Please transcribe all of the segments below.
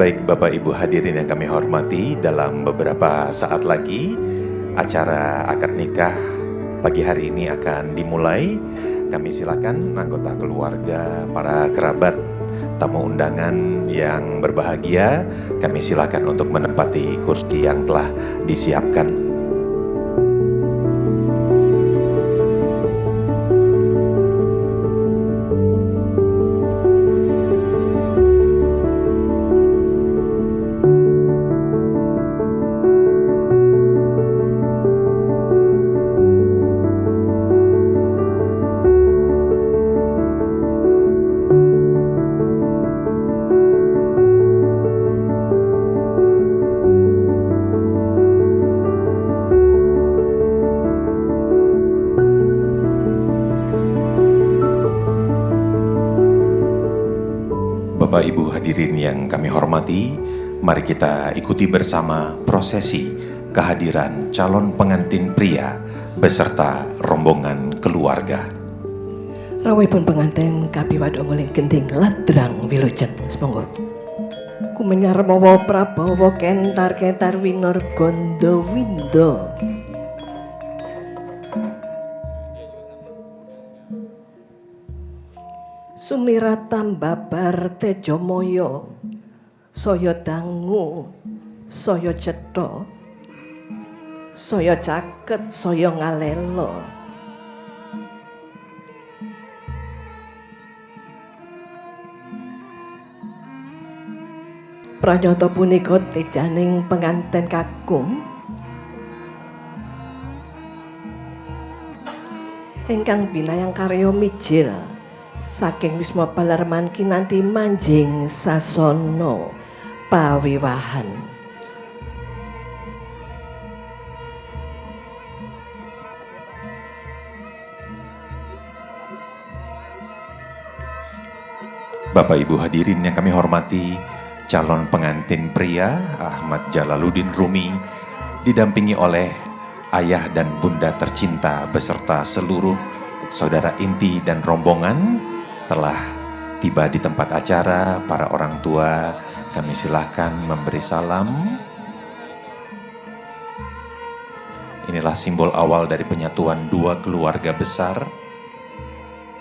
Baik Bapak Ibu hadirin yang kami hormati, dalam beberapa saat lagi acara akad nikah pagi hari ini akan dimulai. Kami silakan anggota keluarga, para kerabat, tamu undangan yang berbahagia, kami silakan untuk menempati kursi yang telah disiapkan. Bapak Ibu hadirin yang kami hormati, mari kita ikuti bersama prosesi kehadiran calon pengantin pria beserta rombongan keluarga. Rawuhipun pengantin kapiwadha nguling gending ladrang wilujeng semonggo. Kumenyarmawa Prabawa kentar-kentar winarganda winda. Sumiratan babar Tejamaya, saya dangu, saya cetha, saya caket, saya ngalela. Pranyata punika tejaning penganten kakung ingkang binayang karya mijil saking Wisma Palarman kinanthi manjing sasana pawiwahan. Bapak Ibu hadirin yang kami hormati, calon pengantin pria Ahmad Jalaluddin Rumi didampingi oleh ayah dan bunda tercinta beserta seluruh saudara inti dan rombongan telah tiba di tempat acara. Para orang tua kami silahkan memberi salam. Inilah simbol awal dari penyatuan dua keluarga besar,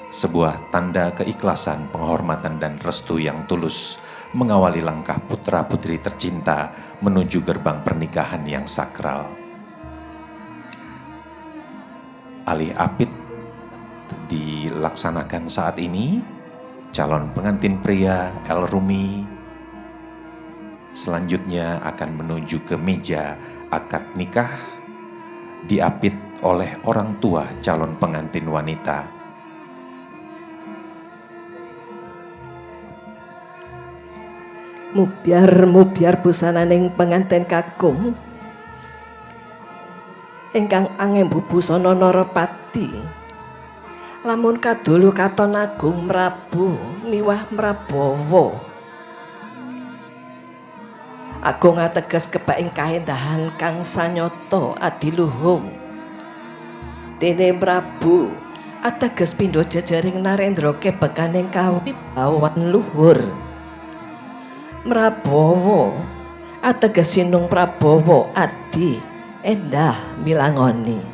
sebuah tanda keikhlasan, penghormatan dan restu yang tulus mengawali langkah putra-putri tercinta menuju gerbang pernikahan yang sakral. Alih apit dilaksanakan saat ini. Calon pengantin pria El Rumi selanjutnya akan menuju ke meja akad nikah, diapit oleh orang tua calon pengantin wanita. Mubyar busananing penganten kakung ingkang angembu busana Narapati. Lamun kadulu katon agung Mrabu miwah Mrabawa. Agung ateges kebaing kaendahan kang sanyata adiluhung. Dene Mrabu ateges pindha jejaring Narendra kebekaning kawibawan luhur. Mrabawa ateges Sinung Prabawa adi endah milangoni.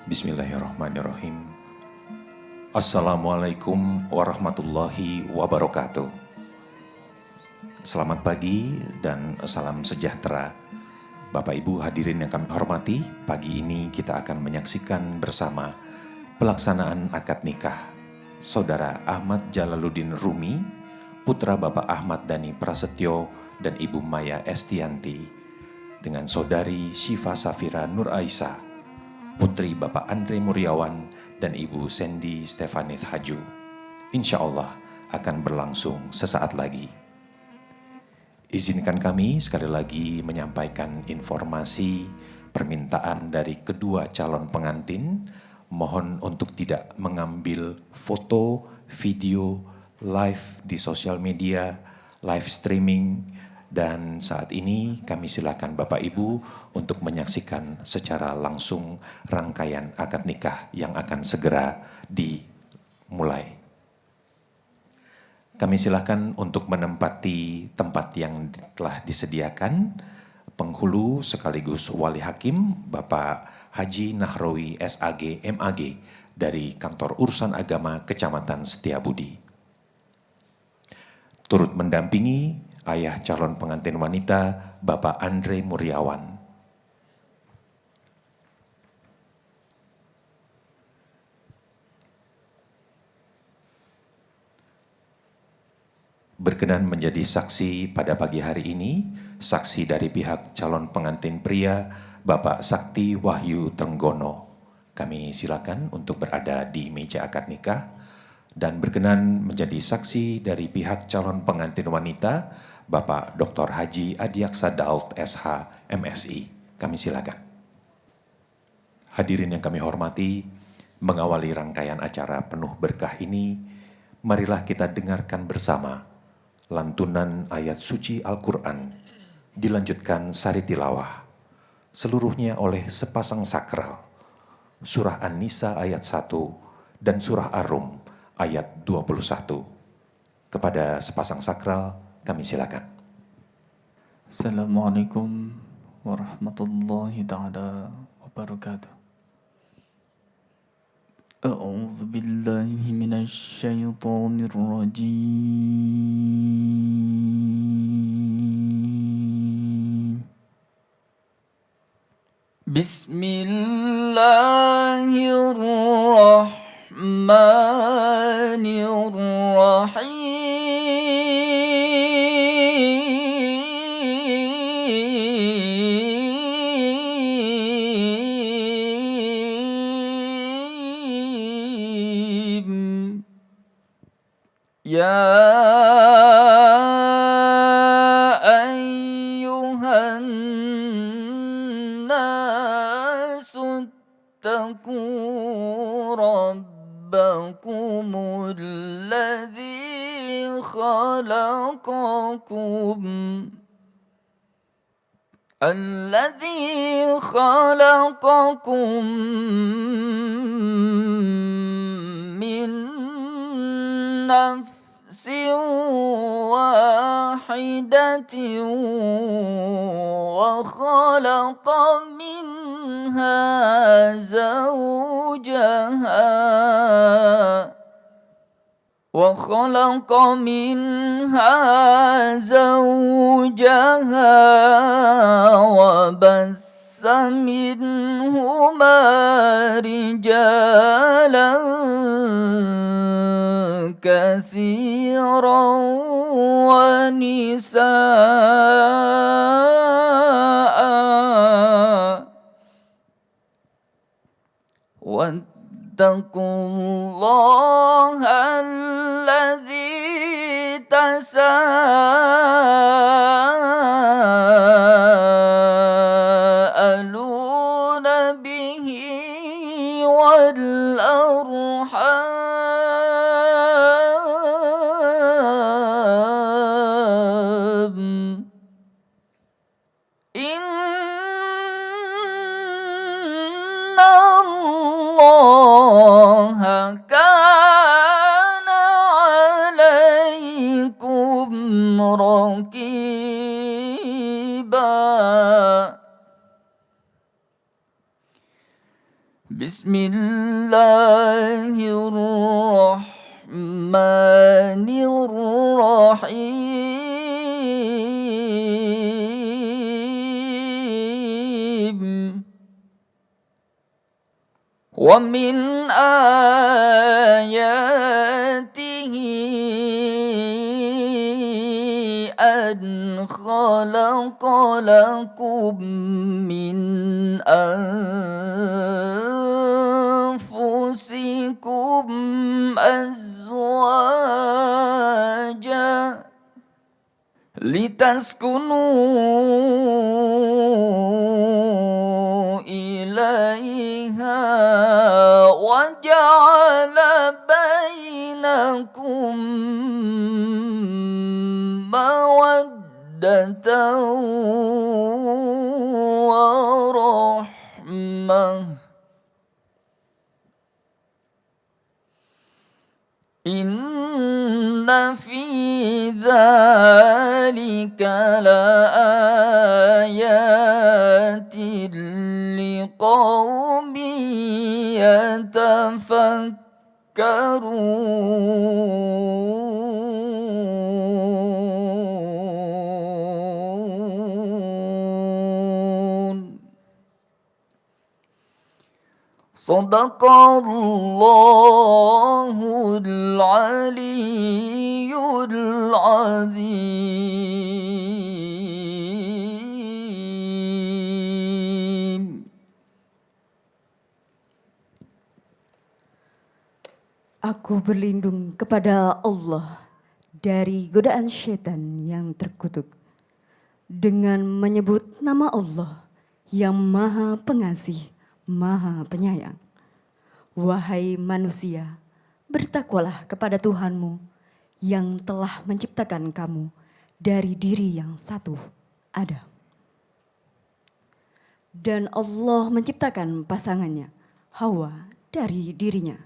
Bismillahirrahmanirrahim. Assalamualaikum warahmatullahi wabarakatuh. Selamat pagi dan salam sejahtera. Bapak Ibu hadirin yang kami hormati, pagi ini kita akan menyaksikan bersama pelaksanaan akad nikah Saudara Ahmad Jalaluddin Rumi, putra Bapak Ahmad Dhani Prasetyo dan Ibu Maya Estianti, dengan Saudari Syifa Safira Nur Aisyah, putri Bapak Andre Muryawan dan Ibu Sandy Stefanith Haju. Insya Allah akan berlangsung sesaat lagi. Izinkan kami sekali lagi menyampaikan informasi permintaan dari kedua calon pengantin. Mohon untuk tidak mengambil foto, video, live di sosial media, live streaming, dan saat ini kami silakan Bapak Ibu untuk menyaksikan secara langsung rangkaian akad nikah yang akan segera dimulai. Kami silakan untuk menempati tempat yang telah disediakan. Penghulu sekaligus wali hakim Bapak Haji Nahrawi SAG MAG dari Kantor Urusan Agama Kecamatan Setiabudi. Turut mendampingi ayah calon pengantin wanita Bapak Andre Muryawan. Berkenan menjadi saksi pada pagi hari ini, saksi dari pihak calon pengantin pria, Bapak Sakti Wahyu Trenggono. Kami silakan untuk berada di meja akad nikah, dan berkenan menjadi saksi dari pihak calon pengantin wanita, Bapak Dr. Haji Adiaksa Daud SH MSI. Kami silakan. Hadirin yang kami hormati, mengawali rangkaian acara penuh berkah ini, marilah kita dengarkan bersama lantunan ayat suci Al-Quran, dilanjutkan sari tilawah, seluruhnya oleh sepasang sakral, surah An-Nisa ayat 1 dan surah Ar-Rum ayat 21. Kepada sepasang sakral, kami silakan. Assalamualaikum warahmatullahi ta'ala wabarakatuh. أعوذ بالله من الشيطان الرجيم بسم الله الرحمن الرحيم يا أيها الناس اتقوا ربكم الذي خلقكم من نفس واحدة وخلق منها زوجها وبث منهما رجالا كثيرا ونساء واتقوا الله الذي تساءلون به والأرحام إن الله كان عليكم رقيبا بسم الله الرحمن الرحيم ومن آياته أن خلق لكم من أنفسكم أزواجا لتسكنوا لتسكنوا إليها وجعل بينكم مودة ورحمة إن في ذلك لآيات لقوم يتفكرون صدق الله العلي العظيم. Aku berlindung kepada Allah dari godaan syaitan yang terkutuk dengan menyebut nama Allah yang Maha Pengasih, Maha Penyayang. Wahai manusia, bertakwalah kepada Tuhanmu yang telah menciptakan kamu dari diri yang satu, Adam. Dan Allah menciptakan pasangannya, Hawa, dari dirinya.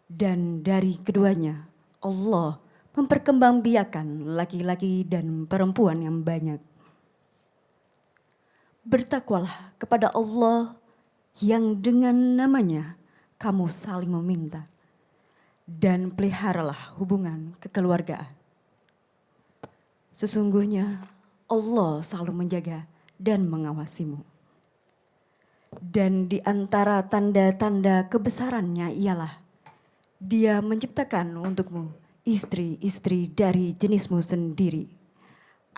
Dan dari keduanya, Allah memperkembangbiakan laki-laki dan perempuan yang banyak. Bertakwalah kepada Allah yang dengan namanya kamu saling meminta, dan peliharalah hubungan kekeluargaan. Sesungguhnya Allah selalu menjaga dan mengawasimu. Dan di antara tanda-tanda kebesarannya ialah Dia menciptakan untukmu istri-istri dari jenismu sendiri,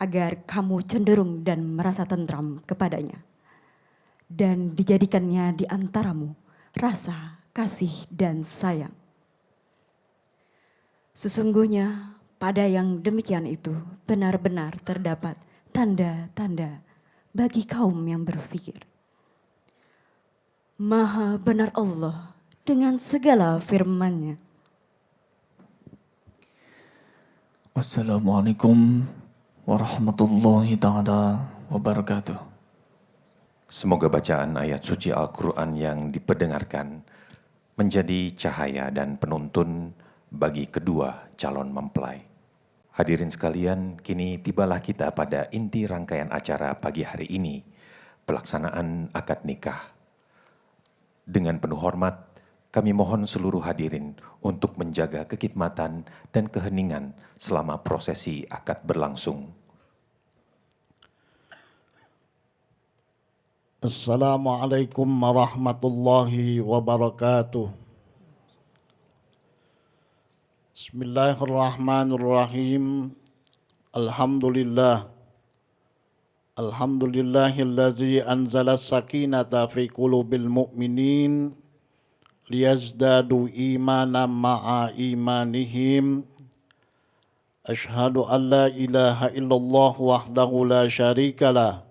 agar kamu cenderung dan merasa tentram kepadanya. Dan dijadikannya di antaramu rasa kasih dan sayang. Sesungguhnya pada yang demikian itu benar-benar terdapat tanda-tanda bagi kaum yang berfikir. Maha benar Allah dengan segala firman-Nya. Wassalamualaikum warahmatullahi ta'ala wabarakatuh. Semoga bacaan ayat suci Al-Quran yang diperdengarkan menjadi cahaya dan penuntun bagi kedua calon mempelai. Hadirin sekalian, kini tibalah kita pada inti rangkaian acara pagi hari ini, pelaksanaan akad nikah. Dengan penuh hormat, kami mohon seluruh hadirin untuk menjaga kekhidmatan dan keheningan selama prosesi akad berlangsung. Assalamualaikum warahmatullahi wabarakatuh. Bismillahirrahmanirrahim. Alhamdulillah. Alhamdulillahillazi anzala sakinata fi qulubil mu'minin liyazdadu imanan ma'a imanihim. Ashhadu an la ilaha illallah wahdahu la syarikalah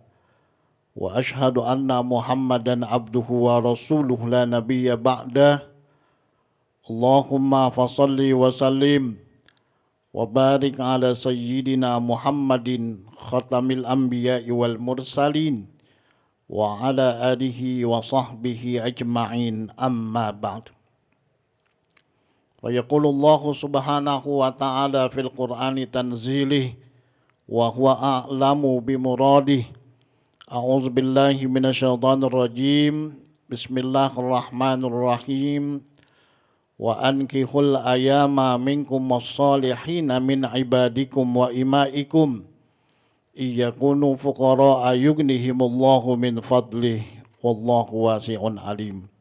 wa ashhadu anna Muhammadan abduhu wa rasuluhu la nabiyya ba'dah. Allahumma fasalli wa sallim wa barik ala sayyidina Muhammadin khatamil anbiya'i wal mursalin wa ala alihi wa sahbihi ajma'in, amma ba'd. Wa yaqulullahu subhanahu wa ta'ala fil qur'ani tanzilih wa huwa a'lamu bimuradih. A'udzu billahi minasyaitonir rajim. Bismillahirrahmanirrahim. Wa ankihul ayama minkum was-salihina min ibadikum wa imaikum iyakunu fuqara'a yughnihimullahu min fadlih wallahu wasi'un alim.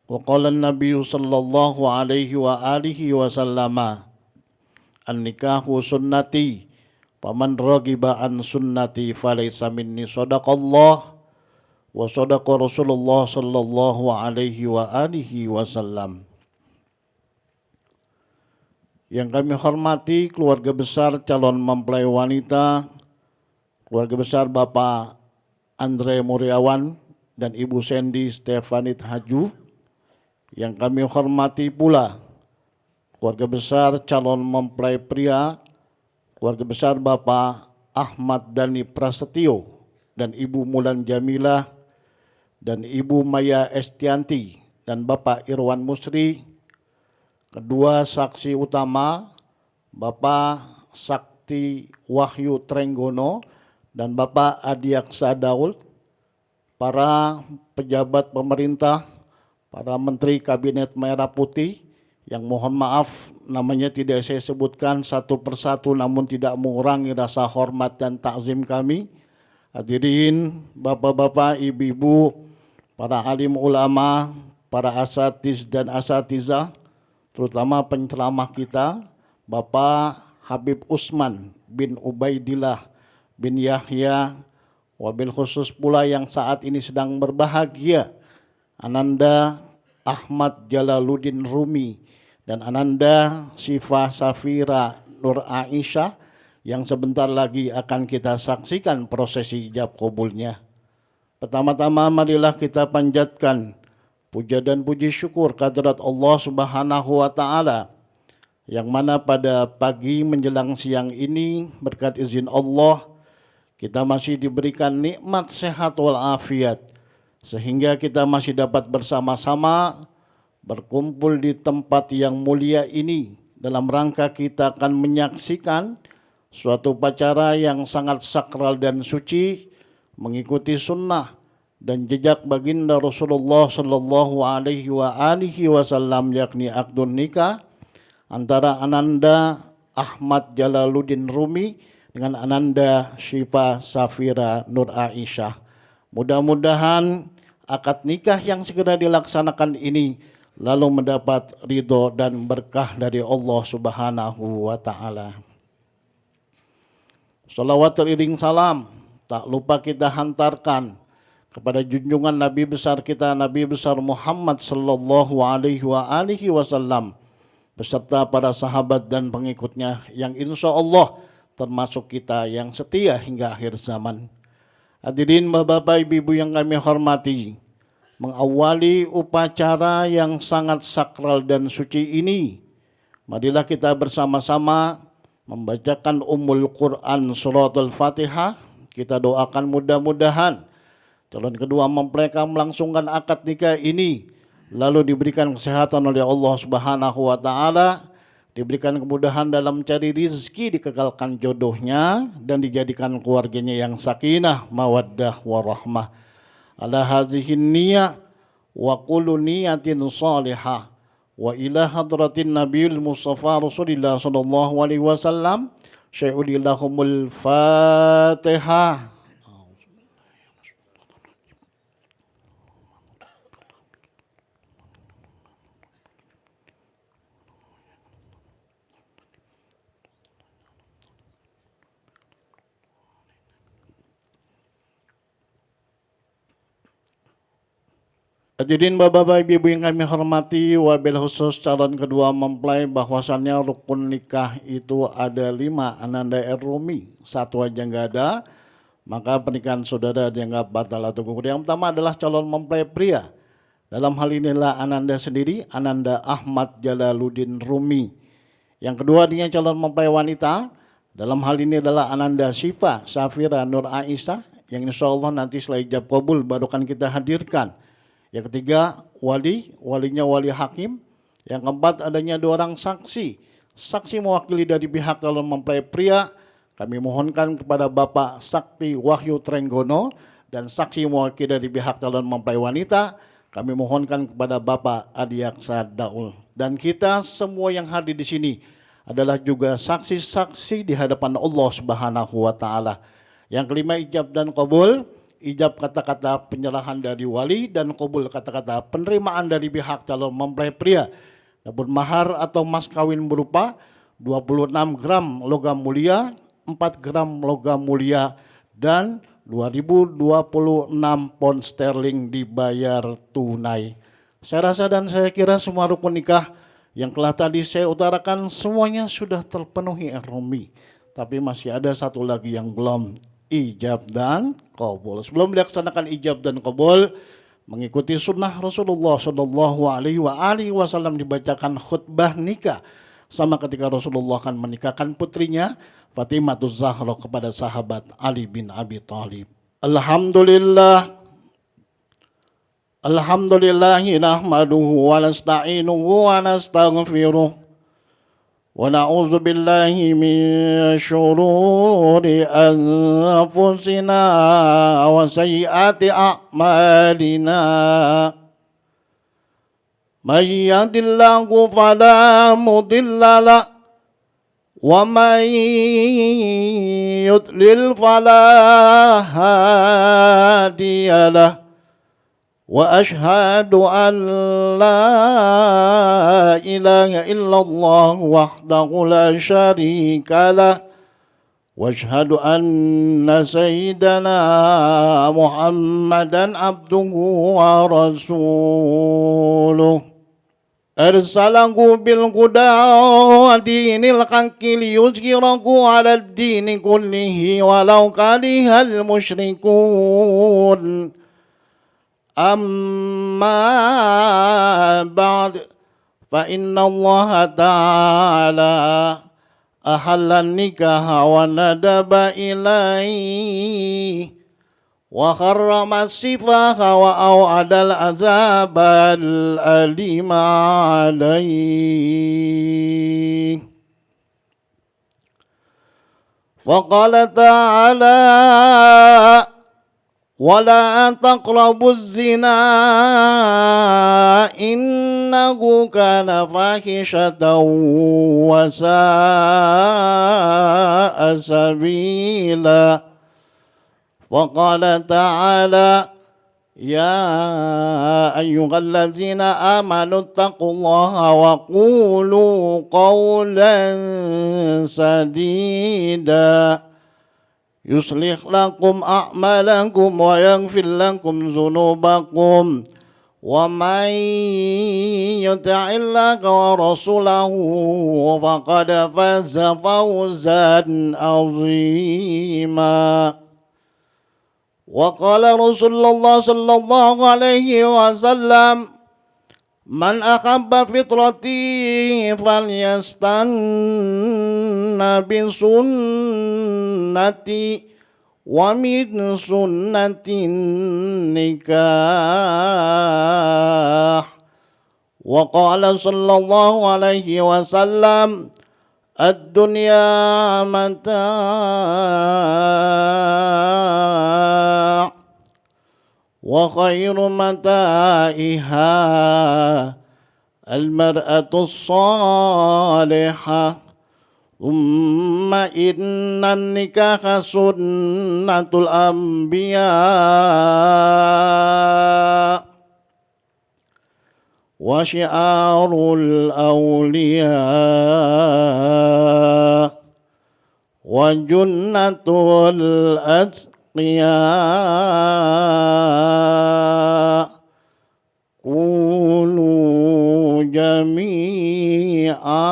Wa qala an-nabiy sallallahu alaihi wa alihi wa sallama an-nikahu sunnati faman raghiba an sunnati falaysa minni. Shadaqallah wa sadaqa Rasulullah sallallahu alaihi wa alihi wasallam. Yang kami hormati keluarga besar calon mempelai wanita, keluarga besar Bapak Andre Muriawan dan Ibu Sandy Stefanit Haju. Yang kami hormati pula keluarga besar calon mempelai pria, keluarga besar Bapak Ahmad Dhani Prasetyo dan Ibu Mulan Jamilah dan Ibu Maya Estianti dan Bapak Irwan Musri. Kedua saksi utama Bapak Sakti Wahyu Trenggono dan Bapak Adiaksa Daud, para pejabat pemerintah, para menteri kabinet merah putih, yang mohon maaf namanya tidak saya sebutkan satu persatu namun tidak mengurangi rasa hormat dan takzim kami. Hadirin bapak-bapak, ibu-ibu, para alim ulama, para asatiz dan asatizah, terutama penceramah kita, Bapak Habib Usman bin Ubaidillah bin Yahya, wabil khusus pula yang saat ini sedang berbahagia, Ananda Ahmad Jalaluddin Rumi dan Ananda Syifa Safira Nur Aisyah yang sebentar lagi akan kita saksikan prosesi ijab kabulnya. Pertama-tama marilah kita panjatkan puja dan puji syukur kehadirat Allah Subhanahu wa Ta'ala, yang mana pada pagi menjelang siang ini berkat izin Allah kita masih diberikan nikmat sehat walafiat, sehingga kita masih dapat bersama-sama berkumpul di tempat yang mulia ini dalam rangka kita akan menyaksikan suatu upacara yang sangat sakral dan suci, mengikuti sunnah dan jejak baginda Rasulullah sallallahu alaihi wasallam, yakni akdun nikah antara Ananda Ahmad Jalaluddin Rumi dengan Ananda Syifa Safira Nur Aisyah. Mudah-mudahan akad nikah yang segera dilaksanakan ini lalu mendapat ridho dan berkah dari Allah Subhanahu wa Ta'ala. Salawat teriring salam tak lupa kita hantarkan kepada junjungan Nabi besar kita, Nabi besar Muhammad sallallahu alaihi wasallam beserta para sahabat dan pengikutnya yang insya Allah termasuk kita yang setia hingga akhir zaman. Hadirin bapak ibu yang kami hormati, mengawali upacara yang sangat sakral dan suci ini, marilah kita bersama-sama membacakan Ummul Quran Suratul Fatihah. Kita doakan mudah-mudahan calon kedua mempelai akan melangsungkan akad nikah ini lalu diberikan kesehatan oleh Allah Subhanahu wa Ta'ala, diberikan kemudahan dalam mencari rizki, dikekalkan jodohnya dan dijadikan keluarganya yang sakinah, mawaddah, warahmah. Ala hazihin niyah wa kullu niyatin salihah wa ila hadratin Nabiul Mustafa Rasulillah sallallahu alaihi wasallam syai'ulillahumul Fatihah. Hadirin bapak ibu yang kami hormati, wabil khusus calon kedua mempelai, bahwasannya rukun nikah itu ada 5, Ananda Rumi 1 aja nggak ada, maka pernikahan saudara dianggap batal atau gugur. Yang pertama adalah calon mempelai pria. Dalam hal inilah Ananda sendiri, Ananda Ahmad Jalaluddin Rumi. Yang kedua dia calon mempelai wanita. Dalam hal ini adalah Ananda Syifa Safira Nur Aisyah, yang insya Allah nanti setelah ijab kabul baru akan kita hadirkan. Yang ketiga walinya wali hakim. Yang keempat adanya 2 orang saksi. Saksi mewakili dari pihak calon mempelai pria, kami mohonkan kepada Bapak Sakti Wahyu Trenggono, dan saksi mewakili dari pihak calon mempelai wanita, kami mohonkan kepada Bapak Adiaksa Daul. Dan kita semua yang hadir di sini adalah juga saksi-saksi di hadapan Allah Subhanahu wa Ta'ala. Yang kelima ijab dan qabul. Ijab kata-kata penyerahan dari wali dan qabul kata-kata penerimaan dari pihak calon mempelai pria. Adapun mahar atau mas kawin berupa 26 gram logam mulia, 4 gram logam mulia, dan 2026 pound sterling dibayar tunai. Saya rasa dan saya kira semua rukun nikah Yang telah tadi saya utarakan semuanya sudah terpenuhi Romi. Tapi masih ada satu lagi yang belum, ijab dan qabul. Sebelum dilaksanakan ijab dan qabul, mengikuti sunnah Rasulullah Shallallahu Alaihi Wasallam dibacakan khutbah nikah. Sama ketika Rasulullah akan menikahkan putrinya Fatimah Zahra kepada sahabat Ali bin Abi Thalib. Alhamdulillahi nahmaduhu wa nasta'inuhu wa nastaghfiruh wa na'udzu billahi min syururi anfusina wa sayyiati a'malina. Man yahdihillahu fala mudilla lahu wa man yudlil fala hadiya lahu. وأشهد أن لا إله إلا الله وحده لا شريك له وأشهد أن سيدنا محمدا عبده ورسوله أرسله بالهدى ودين الحق ليظهره على الدين كله ولو كره المشركون. أما بعد فإن الله تعالى أحل النكاح وندب إليه وحرم السفاح وأوعد العذاب الأليم عليه. وقال تعالى ولا تقربوا الزنا إنه كان فاحشة وساء سبيلا. وقال تعالى يا أيها الذين آمنوا اتقوا الله وقولوا قولا سديدا يصلح لكم أعمالكم ويغفر لكم ذنوبكم ومن يطع الله ورسوله فقد فاز فوزا عظيما. وقال رسول الله صلى الله عليه وسلم من أحب فطرتي فليستن بسنتي ومن سنة النكاح. وقال صلى الله عليه وسلم الدنيا متاع وخير متاعها المرأة الصالحة ثم إن النكاح سنة الأنبياء وشعار الأولياء وجنة الأتقياء قولوا جميعا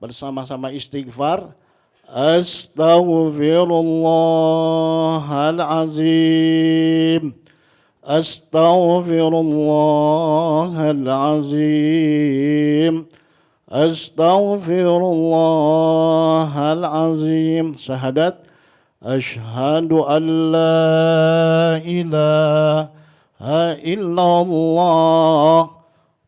bersama-sama istighfar. Astaghfirullahalazim, astaghfirullahalazim, astaghfirullahalazim. Syahadat asyhadu an la ilaha illallah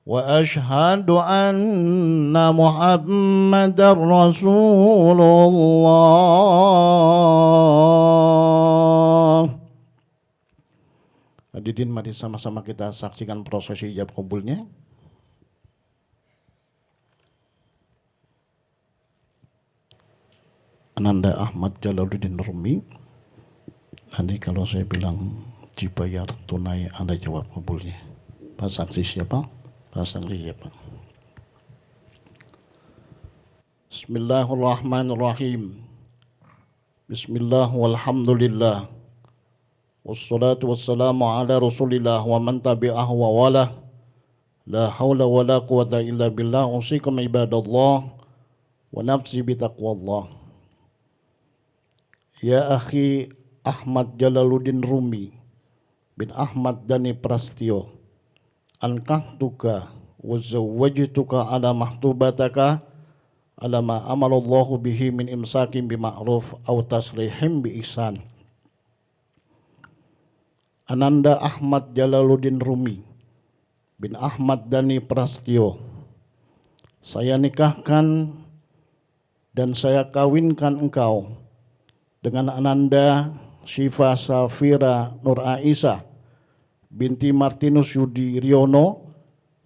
wa asyhadu anna Muhammadar Rasulullah. Hadirin, mari sama-sama kita saksikan prosesi ijab kabulnya. Ananda Ahmad Jalaluddin Rumi. Nanti kalau saya bilang dibayar tunai, Anda jawab kabulnya. Pak saksi siapa? Pak saksi siapa? Bismillahirrahmanirrahim. Bismillah walhamdulillah. Wassalatu wassalamu ala rasulillah wa man tabi'ahu wa walah. La haula wa la quwata illa billah. Usikum ibadallah wa nafsi bitaqwallah. Ya akhi Ahmad Jalaluddin Rumi bin Ahmad Dhani Prastyo, ankahtuka wa zawwajtuka ala mahtubataka ala ma amarallahu bihi min imsakin bima'ruf aw tasrihim bi ihsan. Ananda Ahmad Jalaluddin Rumi bin Ahmad Dhani Prastyo, saya nikahkan dan saya kawinkan engkau dengan Ananda Syifa Safira Nur Aisyah binti Martinus Yudi Riono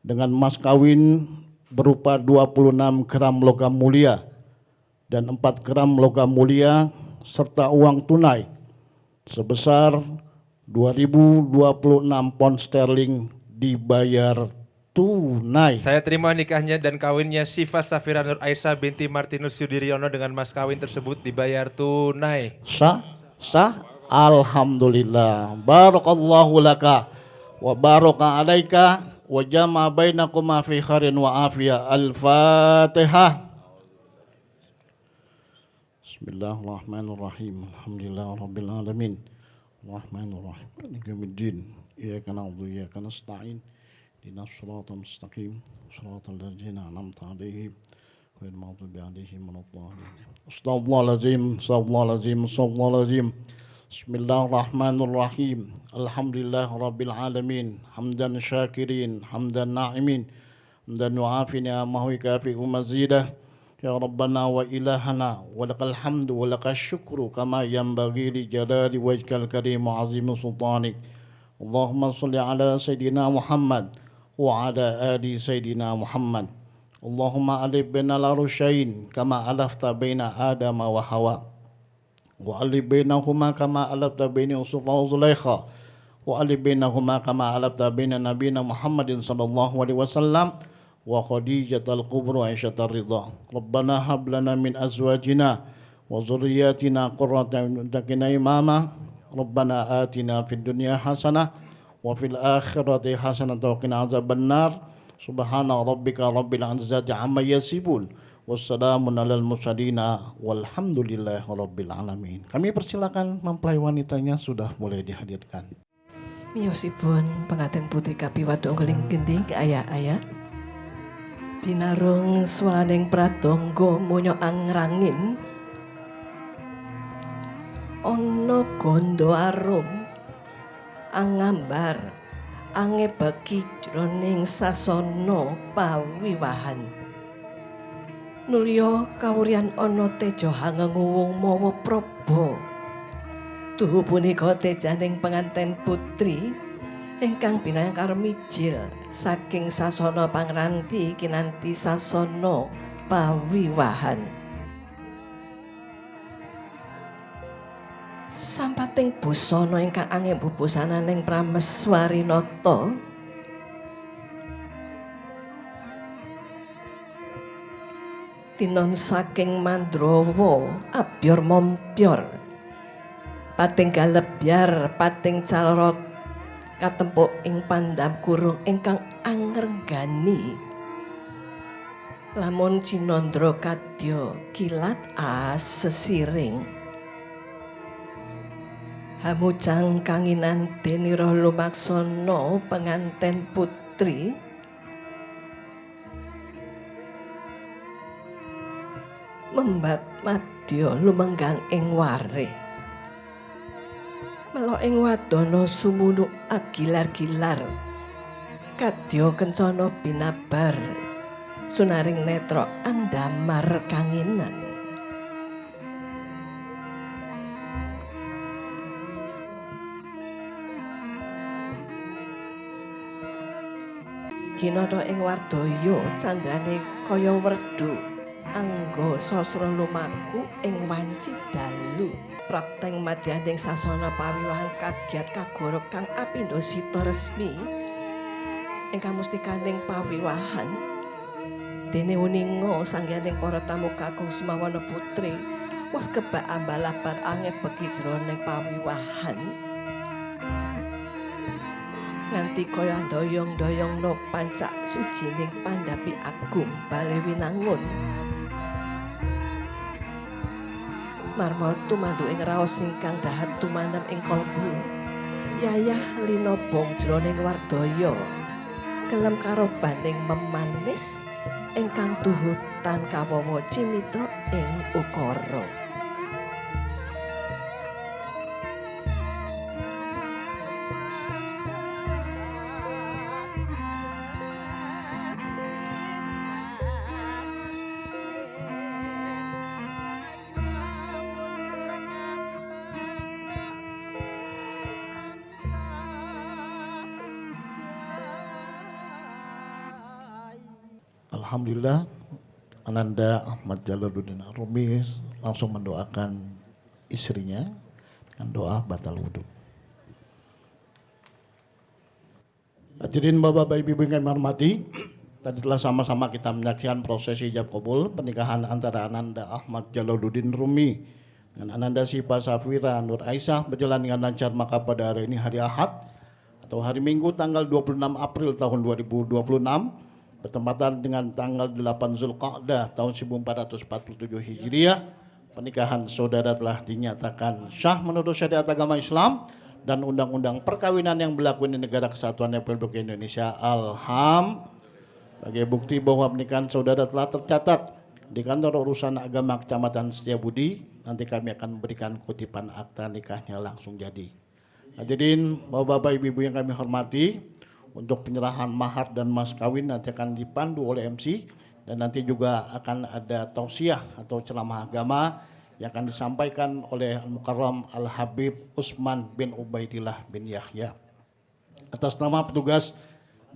dengan mas kawin berupa 26 gram logam mulia dan 4 gram logam mulia serta uang tunai sebesar 2.026 pound sterling dibayar tunai. Saya terima nikahnya dan kawinnya Syifa Safira Nur Aisyah binti Martinus Yudhiryono dengan mas kawin tersebut dibayar tunai. Sah? Alhamdulillah. Barakallahu laka wa baraka alaika wa jama bainakuma fi khairin wa afiyah. Al-Fatihah. Bismillahirrahmanirrahim. Alhamdulillah rabbil alamin. Rahmanirrahim. Maliki yaumiddin. Iyyaka na'budu wa iyyaka nasta'in. Ihdinas siratal mustaqim. Siratal ladzina an'amta 'alaihim ghairil maghdubi 'alaihim waladdallin. Astagfirullahalazim. Astagfirullahalazim. Astagfirullahalazim. Bismillahirrahmanirrahim. Alhamdulillah rabbil alamin. Hamdan syakirin, hamdan na'imin, hamdan wa'afin ya mahu kafi'u mazidah. Ya Rabbana wa ilahana wa lakal hamdu wa lakal syukru kama yanbaghi li jalali wajhikal karim wa azimi sultanik. Allahumma salli ala Sayyidina Muhammad wa ala ali Sayyidina Muhammad. Allahumma alif bainal arusyain kama alafta baina Adam wa Hawa. Wa alif bainahuma kama alafta baina Yusuf wa Zulaikha. Wa alif bainahuma kama alafta baina nabiyina Muhammadin sallallahu alaihi wasallam wa Khadijatul Kubra Aisyatul Ridha. Rabbana hab lana min azwajina wa dzurriyyatina qurrata a'yun waj'alna imama. Rabbana atina fid dunya hasanah wa fil akhirati hasanah wa qina adzabannar. Subhana rabbika rabbil izzati amma yasifun. Wassalamun alal mursalin walhamdulillahi rabbil alamin. Kami persilakan mempelai wanitanya sudah mulai dihadirkan. Miyosipun pengantin putri kapiwatu unggeling gending ayah-ayah dinarung swaraning pradangga munyo angrangin ana gondo arum angambar angebagi jroning sasana pawiwahan nulya kawuryan ana teja hangenguwung mawa praba tuhu punika tejaning penganten putri ingkang pinangkar mijil saking sasana pangranti kinanti sasana pawiwahan. Sampating busana ingkang angin bubusananing Prameswarinata tinon saking Mandrawa abyor mompyor pating galebyar pating calrot katempuk ing pandhap kurung ingkang angrenggani lamun cinandra kadya kilat sesiring hamujang kanginan denira lumaksana penganten putri membat madya lumenggang ing warih melok ing wadana sumunuk agilar-gilar kadya kencana binabar sunaring netra andamar kanginan kinata ing wardaya candrané kaya werdu angga sasra lumaku ing wanci dalu prakteng madyaning sasana pawiwahan kagiat kagoro kang apindo sita resmi ingkang mustikaning pawiwahan dene uninga sangyaning para tamu kakung Sumawana Putri wis kebak ambalabar angep begi jroning pawiwahan nganti kaya ndoyong-ndoyongno pancak sujining pandhapi agung Bale Winangun. Marmot tumandu ing raos ingkang dahar tumandem ing kalbu. Yayah linobong jroning wardaya. Kelem karo baning memanis ingkang tuhutan kawawa cimitra ing ukara. Alhamdulillah, Ananda Ahmad Jalaluddin Rumi langsung mendoakan istrinya dengan doa batal wudhu. Hadirin Bapak Ibu yang kami hormati, tadi telah sama-sama kita menyaksikan prosesi ijab kabul pernikahan antara Ananda Ahmad Jalaluddin Rumi dengan Ananda Syifa Safira Nur Aisyah berjalan dengan lancar. Maka pada hari ini hari Ahad atau hari Minggu tanggal 26 April tahun 2026 bertempatan dengan tanggal 8 Zulqa'dah tahun 1447 Hijriah, pernikahan saudara telah dinyatakan sah menurut syariat agama Islam dan undang-undang perkawinan yang berlaku di Negara Kesatuan Republik Indonesia. Sebagai bukti bahwa pernikahan saudara telah tercatat di kantor urusan agama Kecamatan Setiabudi, nanti kami akan memberikan kutipan akta nikahnya langsung jadi. Hadirin Bapak Ibu yang kami hormati, untuk penyerahan mahar dan mas kawin nanti akan dipandu oleh MC dan nanti juga akan ada tausiah atau ceramah agama yang akan disampaikan oleh Al-Mukarram Al-Habib Utsman bin Ubaidillah bin Yahya. Atas nama petugas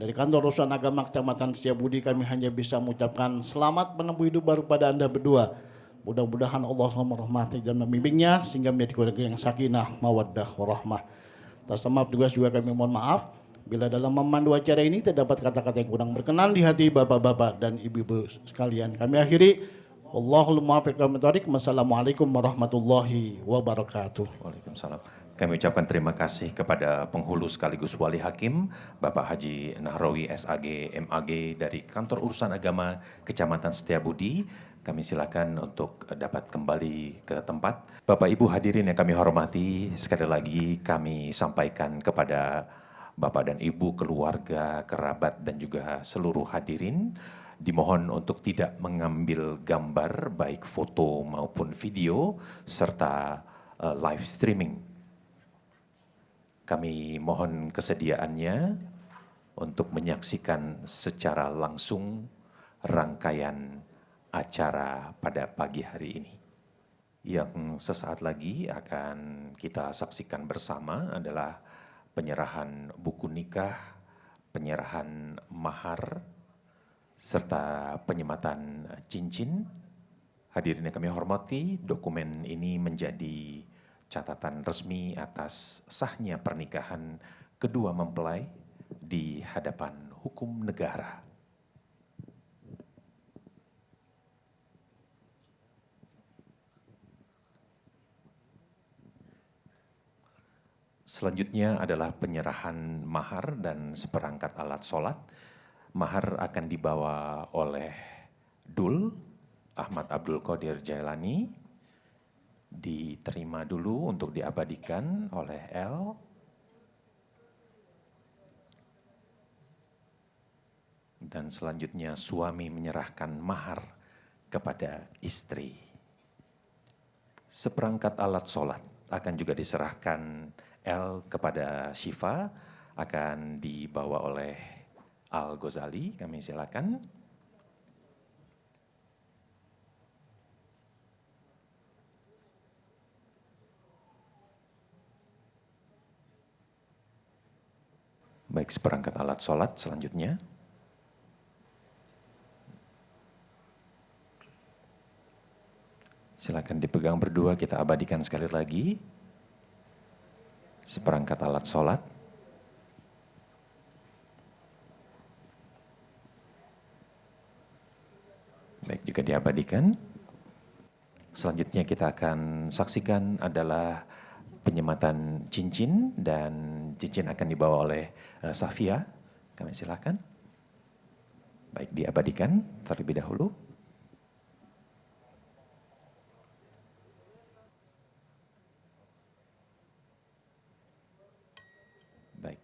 dari kantor urusan agama Kecamatan Setiabudi, kami hanya bisa mengucapkan selamat menempuh hidup baru pada Anda berdua. Mudah-mudahan Allah merahmati dan membimbingnya sehingga menjadi keluarga yang sakinah, mawaddah, warahmah. Atas nama petugas juga kami mohon maaf bila dalam memandu acara ini terdapat kata-kata yang kurang berkenan di hati bapak-bapak dan ibu-ibu sekalian. Kami akhiri. Wallahul muwaffiq ila aqwamit thoriq. Wassalamualaikum warahmatullahi wabarakatuh. Waalaikumsalam. Kami ucapkan terima kasih kepada penghulu sekaligus wali hakim Bapak Haji Nahrawi SAG MAG dari Kantor Urusan Agama Kecamatan Setiabudi. Kami silakan untuk dapat kembali ke tempat. Bapak Ibu hadirin yang kami hormati, sekali lagi kami sampaikan kepada Bapak dan Ibu, keluarga, kerabat, dan juga seluruh hadirin, dimohon untuk tidak mengambil gambar, baik foto maupun video, serta live streaming. Kami mohon kesediaannya untuk menyaksikan secara langsung rangkaian acara pada pagi hari ini. Yang sesaat lagi akan kita saksikan bersama adalah penyerahan buku nikah, penyerahan mahar, serta penyematan cincin. Hadirin yang kami hormati, dokumen ini menjadi catatan resmi atas sahnya pernikahan kedua mempelai di hadapan hukum negara. Selanjutnya adalah penyerahan mahar dan seperangkat alat sholat. Mahar akan dibawa oleh Dul Ahmad Abdul Qadir Jailani. Diterima dulu untuk diabadikan oleh L. Dan selanjutnya suami menyerahkan mahar kepada istri. Seperangkat alat sholat akan juga diserahkan L kepada Syifa, akan dibawa oleh Al-Ghazali. Kami silakan. Baik, seperangkat alat sholat selanjutnya. Silakan dipegang berdua, kita abadikan sekali lagi. Seperangkat alat sholat. Baik, juga diabadikan. Selanjutnya kita akan saksikan adalah penyematan cincin dan cincin akan dibawa oleh Safia. Kami silakan. Baik, diabadikan terlebih dahulu. Baik.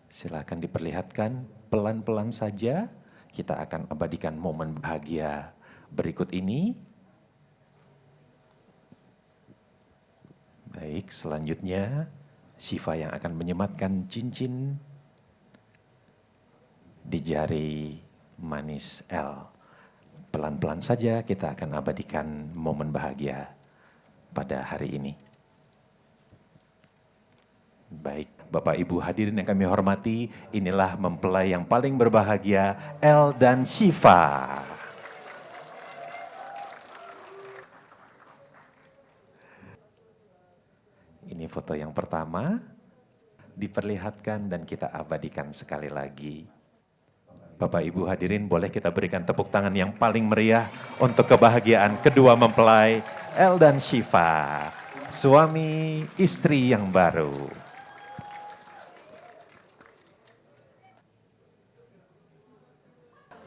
Silakan diperlihatkan pelan-pelan saja. Kita akan abadikan momen bahagia berikut ini. Baik, selanjutnya Syifa yang akan menyematkan cincin di jari manis L. Pelan-pelan saja kita akan abadikan momen bahagia pada hari ini. Baik, Bapak Ibu hadirin yang kami hormati, inilah mempelai yang paling berbahagia, L dan Syifa. Ini foto yang pertama, diperlihatkan dan kita abadikan sekali lagi. Bapak Ibu hadirin, boleh kita berikan tepuk tangan yang paling meriah untuk kebahagiaan kedua mempelai El dan Syifa, suami istri yang baru.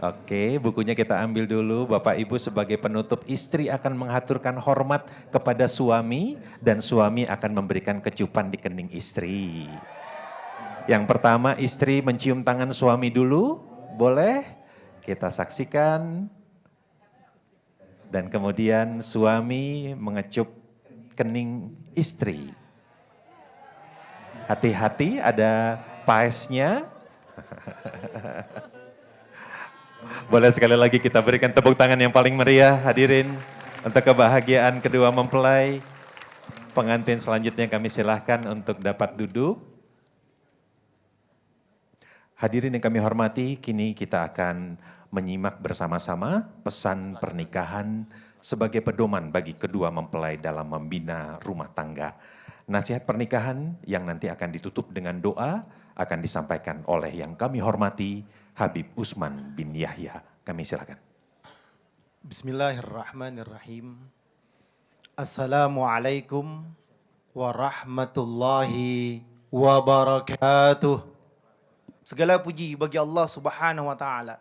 Oke, bukunya kita ambil dulu. Bapak Ibu sebagai penutup, istri akan mengaturkan hormat kepada suami dan suami akan memberikan kecupan di kening istri. Yang pertama, istri mencium tangan suami dulu, boleh? Kita saksikan. Dan kemudian suami mengecup kening istri. Hati-hati, ada paesnya. Boleh sekali lagi kita berikan tepuk tangan yang paling meriah hadirin untuk kebahagiaan kedua mempelai. Pengantin selanjutnya kami silahkan untuk dapat duduk. Hadirin yang kami hormati, kini kita akan menyimak bersama-sama pesan pernikahan sebagai pedoman bagi kedua mempelai dalam membina rumah tangga. Nasihat pernikahan yang nanti akan ditutup dengan doa akan disampaikan oleh yang kami hormati, Habib Usman bin Yahya. Kami silakan. Bismillahirrahmanirrahim. Assalamualaikum warahmatullahi wabarakatuh. Segala puji bagi Allah Subhanahu wa taala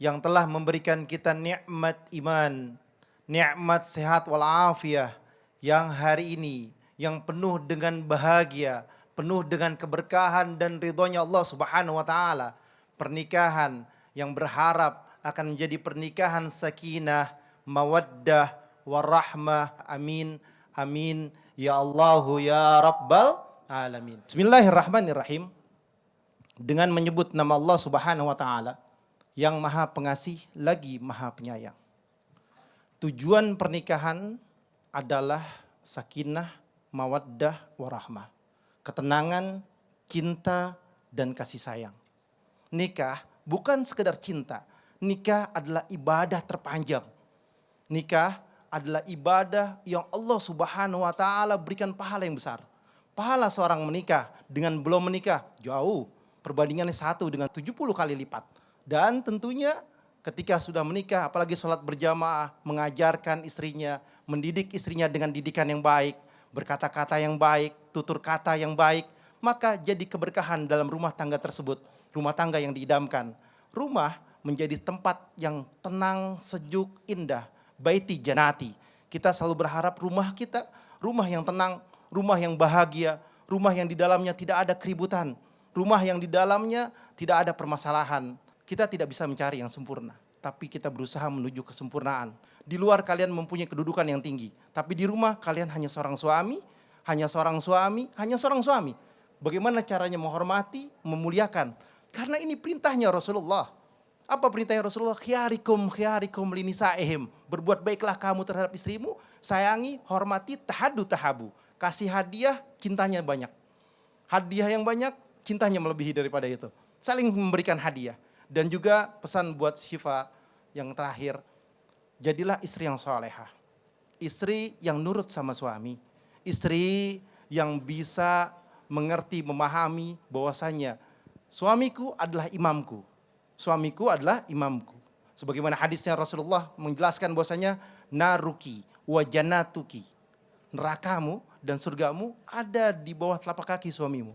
yang telah memberikan kita nikmat iman, nikmat sehat walafiat yang hari ini yang penuh dengan bahagia, penuh dengan keberkahan dan ridhonya Allah Subhanahu wa taala. Pernikahan yang berharap akan menjadi pernikahan sakinah, mawaddah, warahmah. Amin, amin. Ya Allahu ya Rabbal Alamin. Bismillahirrahmanirrahim. Dengan menyebut nama Allah Subhanahu wa taala yang Maha Pengasih lagi Maha Penyayang. Tujuan pernikahan adalah sakinah, mawaddah, warahmah. Ketenangan, cinta, dan kasih sayang. Nikah bukan sekedar cinta. Nikah adalah ibadah terpanjang. Nikah adalah ibadah yang Allah Subhanahu wa taala berikan pahala yang besar. Pahala seorang menikah dengan belum menikah jauh. Perbandingannya 1 dengan 70 kali lipat. Dan tentunya ketika sudah menikah, apalagi sholat berjamaah, mengajarkan istrinya, mendidik istrinya dengan didikan yang baik, berkata-kata yang baik, tutur kata yang baik, maka jadi keberkahan dalam rumah tangga tersebut. Rumah tangga yang diidamkan. Rumah menjadi tempat yang tenang, sejuk, indah. Baiti janati. Kita selalu berharap rumah kita, rumah yang tenang, rumah yang bahagia, rumah yang di dalamnya tidak ada keributan, rumah yang di dalamnya tidak ada permasalahan. Kita tidak bisa mencari yang sempurna, tapi kita berusaha menuju kesempurnaan. Di luar kalian mempunyai kedudukan yang tinggi, tapi di rumah kalian hanya seorang suami, hanya seorang suami, hanya seorang suami. Bagaimana caranya menghormati, memuliakan? Karena ini perintahnya Rasulullah. Apa perintahnya Rasulullah? Khiyarikum linisaihim. Berbuat baiklah kamu terhadap istrimu, sayangi, hormati, tahadu tahabu. Kasih hadiah, cintanya banyak. Hadiah yang banyak, cintanya melebihi daripada itu. Saling memberikan hadiah. Dan juga pesan buat Syifa yang terakhir, jadilah istri yang solehah. Istri yang nurut sama suami. Istri yang bisa mengerti, memahami bahwasanya suamiku adalah imamku. Suamiku adalah imamku. Sebagaimana hadisnya Rasulullah menjelaskan bahwasanya naruki wa jannatuki. Nerakamu dan surgamu ada di bawah telapak kaki suamimu.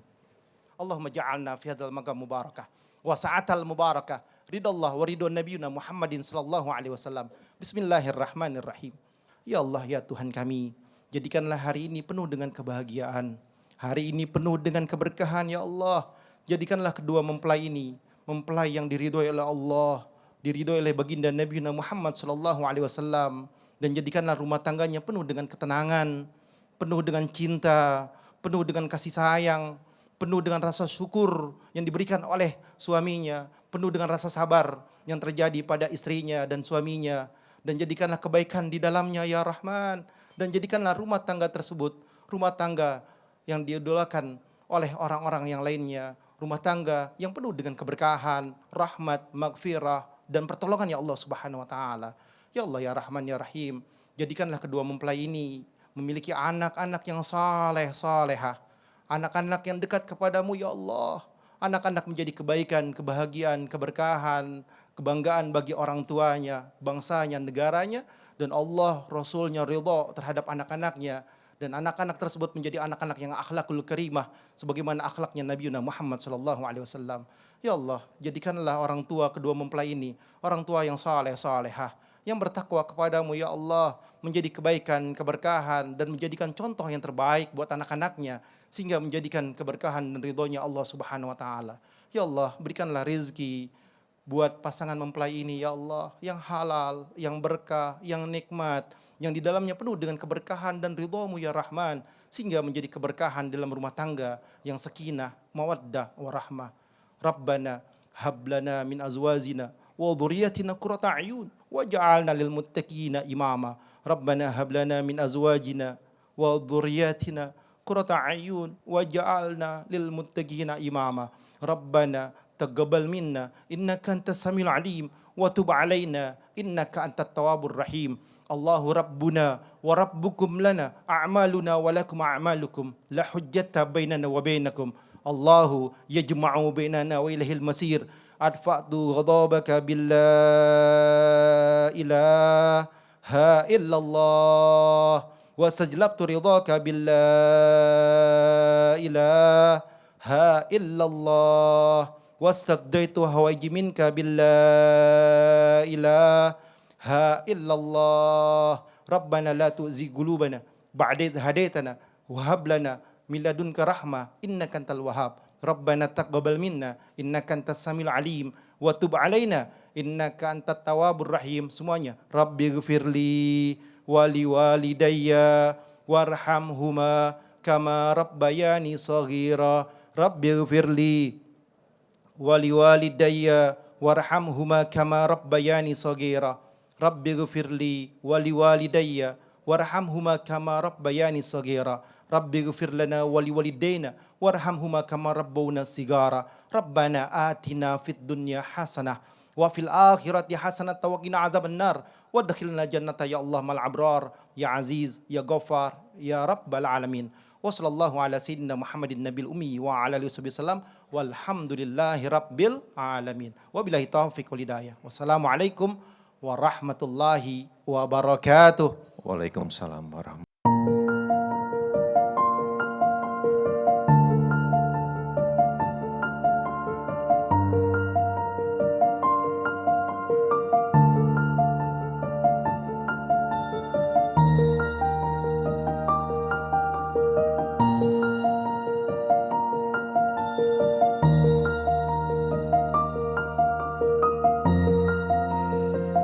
Allahumma ja'alna fi hadzal maqam mubarakah wa sa'atal mubarakah ridallah wa ridwan nabiyuna Muhammadin sallallahu alaihi wasallam. Bismillahirrahmanirrahim. Ya Allah, ya Tuhan kami, jadikanlah hari ini penuh dengan kebahagiaan. Hari ini penuh dengan keberkahan, ya Allah. Jadikanlah kedua mempelai ini mempelai yang diridhoi oleh Allah, diridhoi oleh baginda Nabi Muhammad sallallahu alaihi wasallam, dan jadikanlah rumah tangganya penuh dengan ketenangan, penuh dengan cinta, penuh dengan kasih sayang, penuh dengan rasa syukur yang diberikan oleh suaminya, penuh dengan rasa sabar yang terjadi pada istrinya dan suaminya, dan jadikanlah kebaikan di dalamnya ya Rahman, dan jadikanlah rumah tangga tersebut rumah tangga yang diidolakan oleh orang-orang yang lainnya, rumah tangga yang penuh dengan keberkahan, rahmat, maghfirah, dan pertolongan ya Allah Subhanahu wa taala. Ya Allah, ya Rahman, ya Rahim, jadikanlah kedua mempelai ini memiliki anak-anak yang saleh, salehah, anak-anak yang dekat kepadamu ya Allah, anak-anak menjadi kebaikan, kebahagiaan, keberkahan, kebanggaan bagi orang tuanya, bangsanya, negaranya, dan Allah, Rasulnya ridha terhadap anak-anaknya, dan anak-anak tersebut menjadi anak-anak yang akhlakul karimah sebagaimana akhlaknya Nabi Muhammad sallallahu alaihi wasallam. Ya Allah, jadikanlah orang tua kedua mempelai ini orang tua yang saleh, salehah, yang bertakwa kepadamu ya Allah, menjadi kebaikan, keberkahan, dan menjadikan contoh yang terbaik buat anak-anaknya, sehingga menjadikan keberkahan dan ridhonya Allah Subhanahu wa taala. Ya Allah, berikanlah rezeki buat pasangan mempelai ini ya Allah, yang halal, yang berkah, yang nikmat, yang di dalamnya penuh dengan keberkahan dan ridhomu ya Rahman, sehingga menjadi keberkahan dalam rumah tangga yang sakinah, mawaddah, warahmah. Rabbana hablana min azwajina wa dhurriyyatina qurrata a'yun waj'alna lil muttaqina imama. Rabbana hablana min azwajina wa dhurriyyatina qurrata a'yun waj'alna lil muttaqina imama. Rabbana taqabbal minna innaka antas samiul alim wa tub alaina innaka antat tawwabur rahim. Allahu rabbuna wa rabbukum lana a'maluna wa lakum a'malukum la hujjata bainana wa bainakum. Allahu yajma'u bainana wa ilahil masir. Adfa'tu ghadabaka billah ilaha illallah wa sajlabtu ridhaka billah ilaha illallah wastaqdaitu hawaiji minka billah ilaha illallah. Rabbana la tu'zigh qulubana ba'da idh hadaitana wa hab lana min ladunka rahmah innaka antal wahhab. Rabbana taqabbal minna innaka antas samiul alim wa tub alaina innaka antat tawwabur rahim. Semuanya. Rabbighfirli wa liwalidayya warhamhuma kama rabbayani shaghira. Rabbighfirli wa liwalidayya warhamhuma kama rabbayani shaghira. Rabbighfirli wa liwalidayya warhamhuma kama rabbayani shaghira. Rabbighfir lana wa liwalidayna warhamhuma kama rabbawna sigara. Rabbana atina fid dunya hasanah wa fil akhirati hasanah wa qina adzabannar wadkhilna jannata ya Allah mal abrar ya aziz ya ghafar ya rabbal alamin. Wa sallallahu ala sayyidina Muhammadin nabil ummi wa ala alihi wasallam walhamdulillahi rabbil alamin. Wabillahi taufiq wal hidayah. Wassalamualaikum warahmatullahi wabarakatuh. Waalaikumsalam warahmatullahi.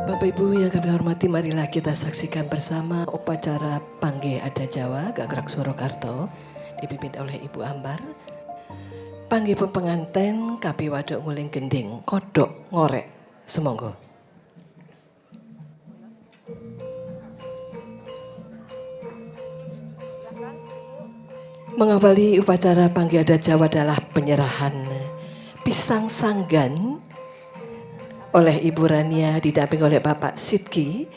Bapak Ibu yang kami hormati, marilah kita saksikan bersama upacara Pangge Adat Jawa Gagrak Surakarta dipimpin oleh Ibu Ambar. Pangge pun penganten kapi wadok nguling gending kodok ngorek. Semonggo. Mengawali upacara Pangge Adat Jawa adalah penyerahan pisang sanggan oleh Ibu Rania didamping oleh Bapak Sidki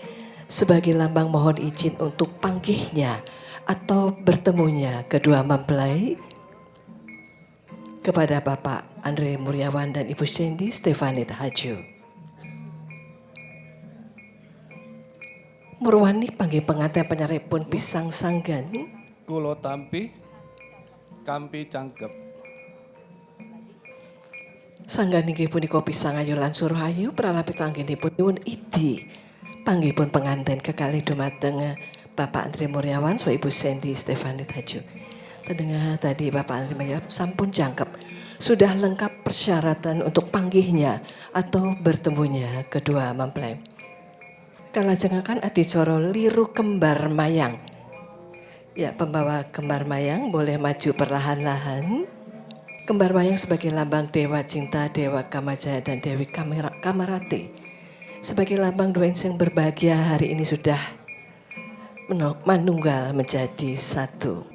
sebagai lambang mohon izin untuk panggihnya atau bertemunya kedua mempelai kepada Bapak Andre Muriawan dan Ibu Sandy Stefanit Haju. Murwani panggih pengantin penyaripun pisang sanggani. Kulo tampi kampi cangkep. Sanggani nggih punika pisang ayu lan suruh ayu pralapit anggenipun nyuwun idi. Panggihipun pengantin kekalih dumateng Bapak Andre Muriawan saha Ibu Sandy Stefanit Haju. Terdengar tadi Bapak Andre Muriawan sampun jangkep. Sudah lengkap persyaratan untuk panggihnya atau bertemunya kedua mempelai. Kalajengaken adicara liru kembar mayang. Ya, pembawa kembar mayang boleh maju perlahan-lahan. Kembar mayang sebagai lambang Dewa Cinta, Dewa Kamajaya dan Dewi Kamarati. Sebagai lambang dua insang berbahagia hari ini sudah manunggal menjadi satu.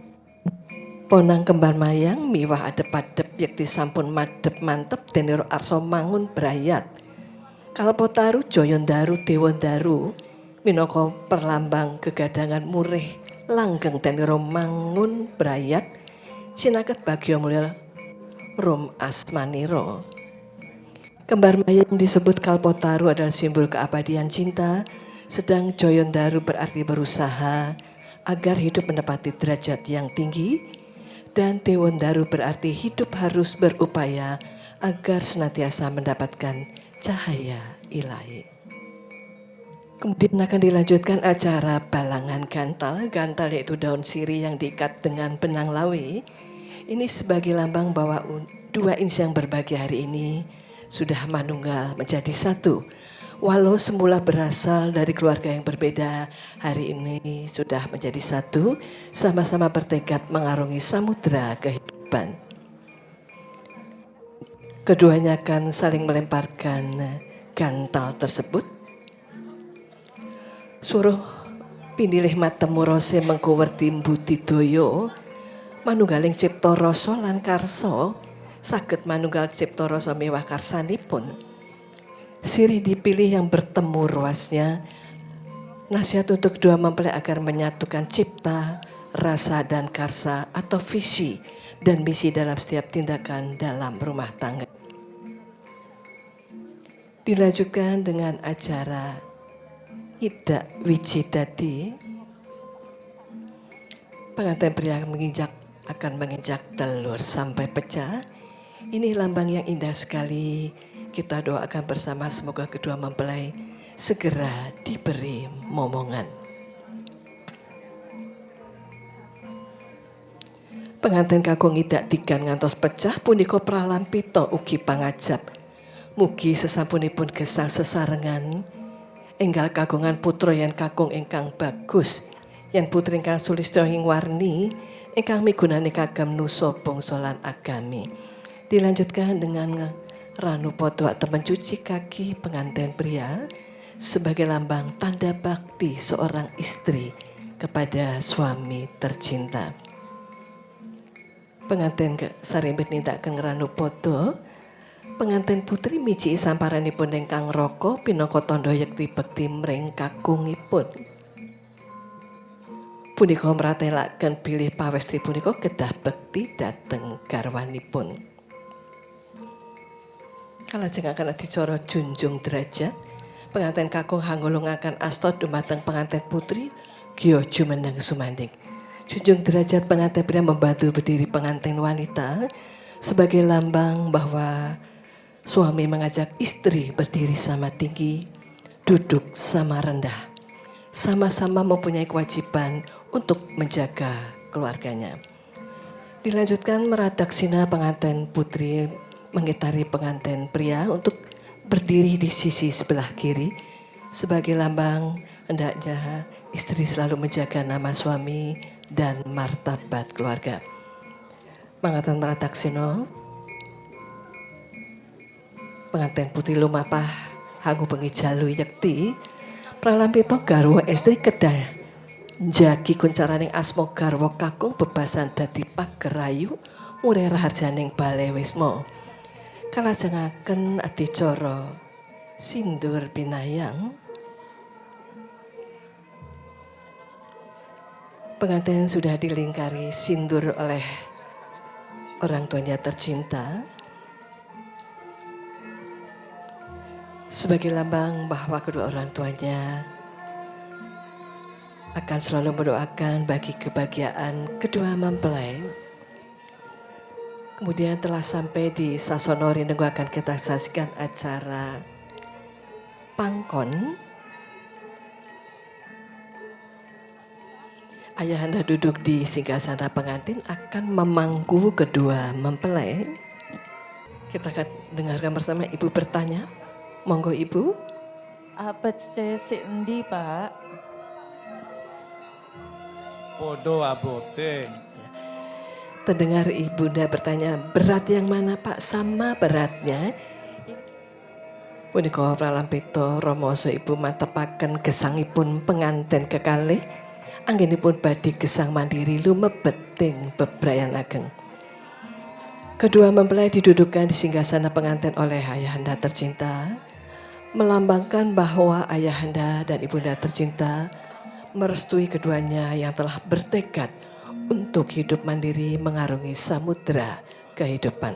Ponang kembar mayang miwah adep-adep yakti sampun madep mantep deniro arso mangun berayat. Kalpotaru Joyondaru Dewondaru minangka perlambang kegadangan murih langgeng deniro mangun berayat sinaket bagya mulya Rum Asmaniro. Kembar mayang disebut Kalpotaru adalah simbol keabadian cinta, sedang Joyondaru berarti berusaha agar hidup menepati derajat yang tinggi, dan Dewondaru berarti hidup harus berupaya agar senantiasa mendapatkan cahaya ilahi. Kemudian akan dilanjutkan acara balangan gantal. Gantal yaitu daun sirih yang diikat dengan benang lawe. Ini sebagai lambang bahwa dua insang berbahagia hari ini sudah manunggal menjadi satu. Walau semula berasal dari keluarga yang berbeda, hari ini sudah menjadi satu, sama-sama bertekad mengarungi samudra kehidupan. Keduanya akan saling melemparkan gantal tersebut. Suruh pinilih matemu rose mengkuwerti mbutidoyo, manunggaling cipta rasa lan karsa saged manunggal cipta rasa mewah karsanipun. Sirih dipilih yang bertemu ruasnya. Nasihat untuk dua mempelai agar menyatukan cipta, rasa dan karsa atau visi dan misi dalam setiap tindakan dalam rumah tangga. Dilanjutkan dengan acara Ida Wicidadi. Pengantin pria akan menginjak telur sampai pecah. Ini lambang yang indah sekali. Kita doakan bersama semoga kedua mempelai segera diberi momongan. Pengantin kakung idak tigan ngantos pecah punika pralampita ugi pangajap. Mugi sesampunipun gesang sesarengan enggal kagungan putra yen kakung ingkang bagus, yen putri ingkang sulistya ing warni ingkang migunani kagem nusa bangsa lan agami. Dilanjutkan dengan ranu podo atau mencuci kaki pengantin pria sebagai lambang tanda bakti seorang istri kepada suami tercinta. Pengantin sarimbit nindakaken ranu podo, pengantin putri miji samparanipun ingkang raka pinangka tandha yekti bekti mring kakungipun. Punika mratelaken bilih pawestri punika kedah bekti dhateng garwanipun. Kalajengaken adicara junjung derajat, pengantin kakung hanggulungaken asta dumateng pengantin putri Gya jumeneng sumanding. Junjung derajat pengantin pria membantu berdiri pengantin wanita sebagai lambang bahwa suami mengajak istri berdiri sama tinggi, duduk sama rendah, sama-sama mempunyai kewajiban untuk menjaga keluarganya. Dilanjutkan meradaksina pengantin putri mengitari pengantin pria untuk berdiri di sisi sebelah kiri sebagai lambang hendaknya istri selalu menjaga nama suami dan martabat keluarga. Mangatan meradaksina pengantin putri lumapah hanggu bengi jalu yekti pralampita garwa estri kedah jagi kuncaraning asma garwa kakung bebasan dadi pagerayu murih raharjaning bale wisma. Kalajengaken adicara sindur pinayang. Pengantin sudah dilingkari sindur oleh orang tuanya tercinta sebagai lambang bahwa kedua orang tuanya akan selalu mendoakan bagi kebahagiaan kedua mempelai. Kemudian telah sampai di Sasono Rinenggo akan kita saksikan acara pangkon. Ayahanda duduk di singgasana pengantin akan memangku kedua mempelai. Kita akan dengarkan bersama ibu bertanya. Monggo ibu. Abet sik endi, Pak? Podo abote. Terdengar ibunda bertanya, berat yang mana Pak? Sama beratnya. Punika pralampito Romoso ibu matepaken gesangipun penganten kekalih. Anggenipun badhe gesang mandiri lumebeting bebrayan ageng. Kedua mempelai didudukan di singgasana pengantin oleh ayahanda tercinta, melambangkan bahwa ayahanda dan ibunda tercinta merestui keduanya yang telah bertekad untuk hidup mandiri mengarungi samudera kehidupan.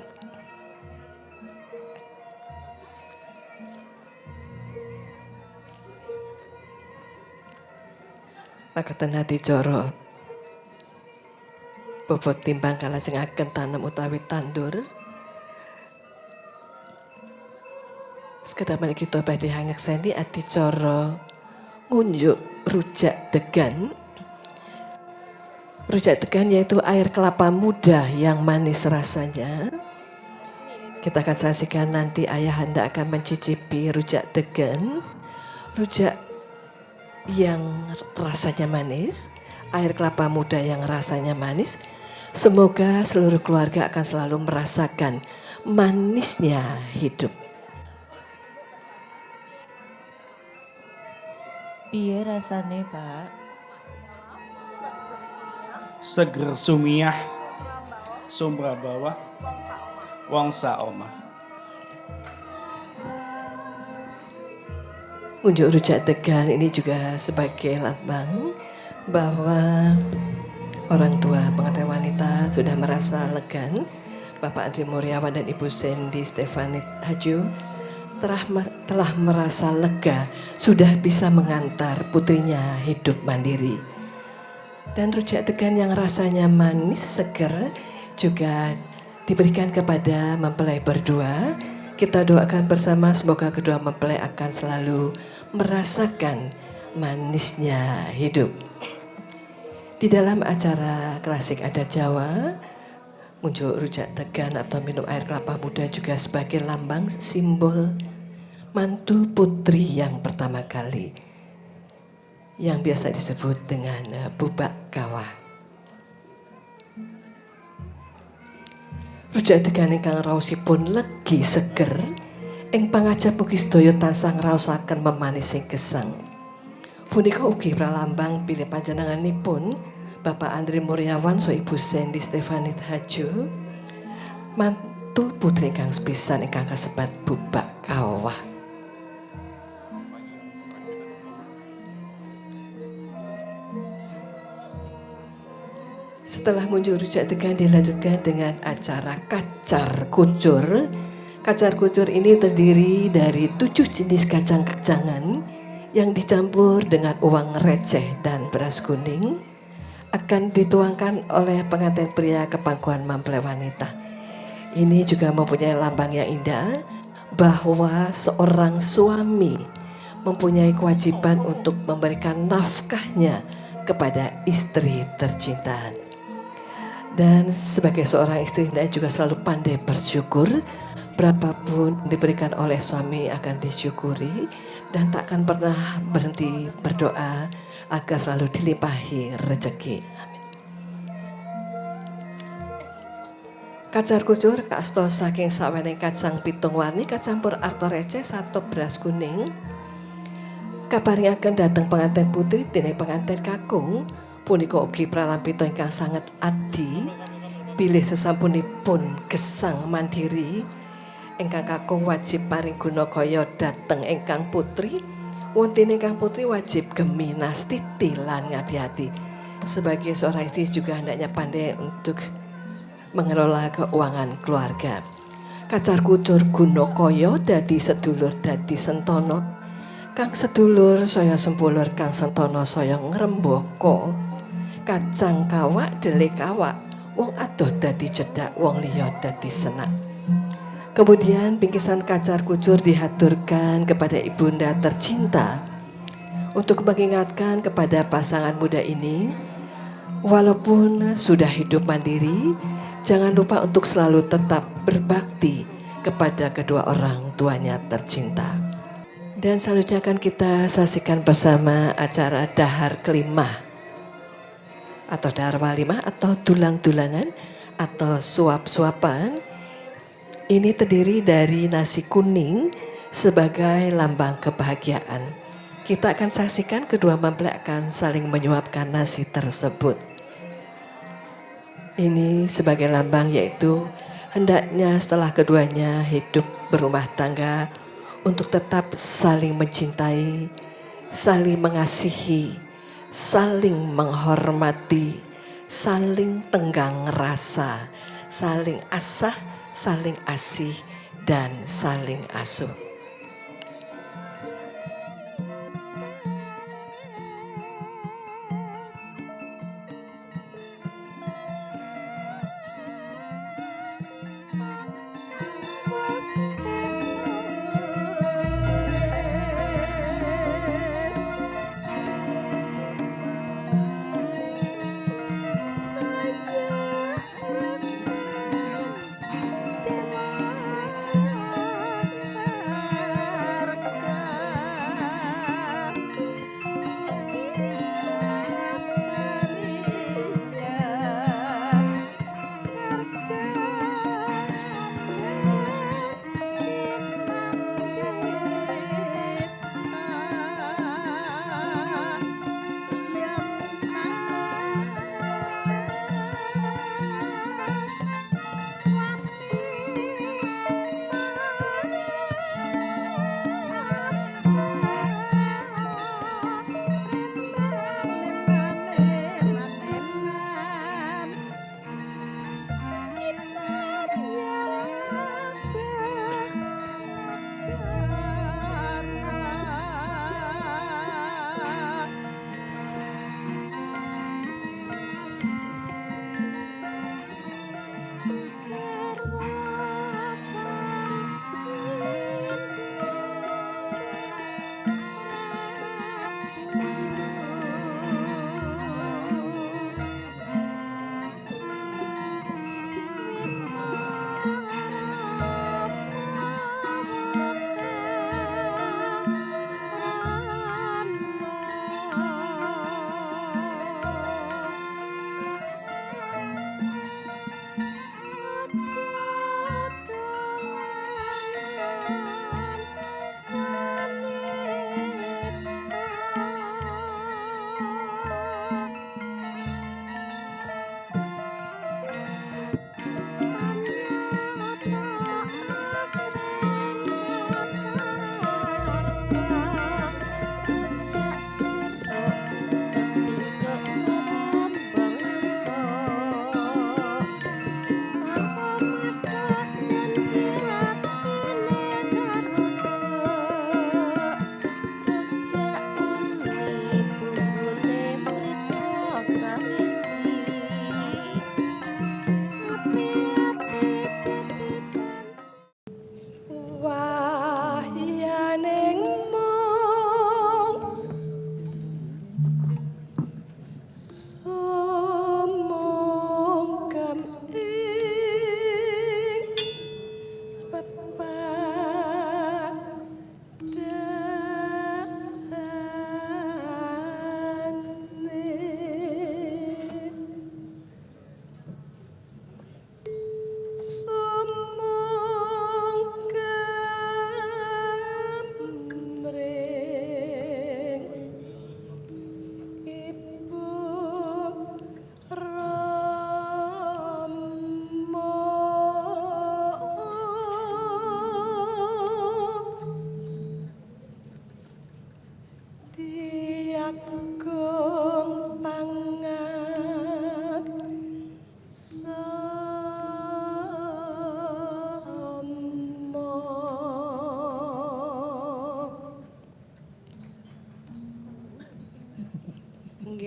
Makaten hati coro bobot timbang kalajengaken tanam utawi tandur. Sekedar kita badhe hangekseni adicara ngunjuk rujak degan. Rujak degan yaitu air kelapa muda yang manis rasanya. Kita akan saksikan nanti ayahanda akan mencicipi rujak degan. Rujak yang rasanya manis, air kelapa muda yang rasanya manis. Semoga seluruh keluarga akan selalu merasakan manisnya hidup. Piye rasane, Pak? Seger sumiah, sumbra bawah, wong saomah. Unjuk rujak degan ini juga sebagai lambang bahwa orang tua pengantin wanita sudah merasa legan. Bapak Andri Muriawan dan Ibu Sandy Stefanit Haju telah merasa lega, sudah bisa mengantar putrinya hidup mandiri. Dan rujak degan yang rasanya manis, seger juga diberikan kepada mempelai berdua. Kita doakan bersama semoga kedua mempelai akan selalu merasakan manisnya hidup. Di dalam acara klasik adat Jawa, unjuk rujak degan atau minum air kelapa muda juga sebagai lambang simbol mantu putri yang pertama kali, yang biasa disebut dengan bubak kawah. Rujak degan ingkang raosipun legi seger, ing pangajap ugi sedaya tansah ngraosaken memanising gesang. Punika ugi pralambang bilih panjenenganipun Bapak Andri Muriawan so Ibu Sandy Stefanit Haju, mantu putri ingkang sepisan ingkang kasebat bubak kawah. Setelah ngunjuk rujak degan dilanjutkan dengan acara kacar kucur. Kacar kucur ini terdiri dari 7 jenis kacang-kacangan yang dicampur dengan uang receh dan beras kuning. Akan dituangkan oleh pengantin pria ke pangkuan mempelai wanita. Ini juga mempunyai lambang yang indah bahwa seorang suami mempunyai kewajiban untuk memberikan nafkahnya kepada istri tercinta. Dan sebagai seorang istri hendaknya juga selalu pandai bersyukur. Berapapun diberikan oleh suami akan disyukuri. Dan tak akan pernah berhenti berdoa agar selalu dilimpahi rezeki. Amin. Kacar kucur kasto saking sawening kacang pitung warni kacampur arto receh satu beras kuning. Kaparingaken dateng pengantin putri déning pengantin kakung. Punika ugi pralampita ingkang sangat adi bilih sesampunipun gesang mandiri ingkang kakung wajib paring guna kaya dhateng ingkang putri. Wonten ingkang putri wajib gemi nastiti lan ngati-ati. Sebagai seorang istri juga hendaknya pandai untuk mengelola keuangan keluarga. Kacar kucur guna kaya dadi sedulur dadi sentono. Kang sedulur saya sempulur Kang Sentono saya ngrembaka kacang kawak dele kawak wong adoh dadi cedak wong liya dadi senak. Kemudian bingkisan kacar kucur dihaturkan kepada ibunda tercinta untuk mengingatkan kepada pasangan muda ini, walaupun sudah hidup mandiri, jangan lupa untuk selalu tetap berbakti kepada kedua orang tuanya tercinta. Dan selanjutnya akan kita saksikan bersama acara dahar kelimah atau dahar walimah atau tulang-tulangan atau suap-suapan. Ini terdiri dari nasi kuning sebagai lambang kebahagiaan. Kita akan saksikan kedua mempelai akan saling menyuapkan nasi tersebut. Ini sebagai lambang yaitu hendaknya setelah keduanya hidup berumah tangga untuk tetap saling mencintai, saling mengasihi, saling menghormati, saling tenggang rasa, saling asah, saling asih, dan saling asuh.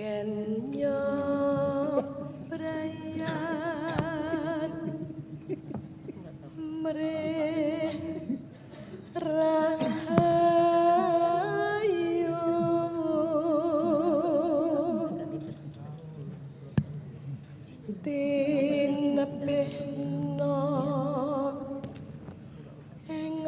Genyo Brayat Mre Rahayu Tinepihno ing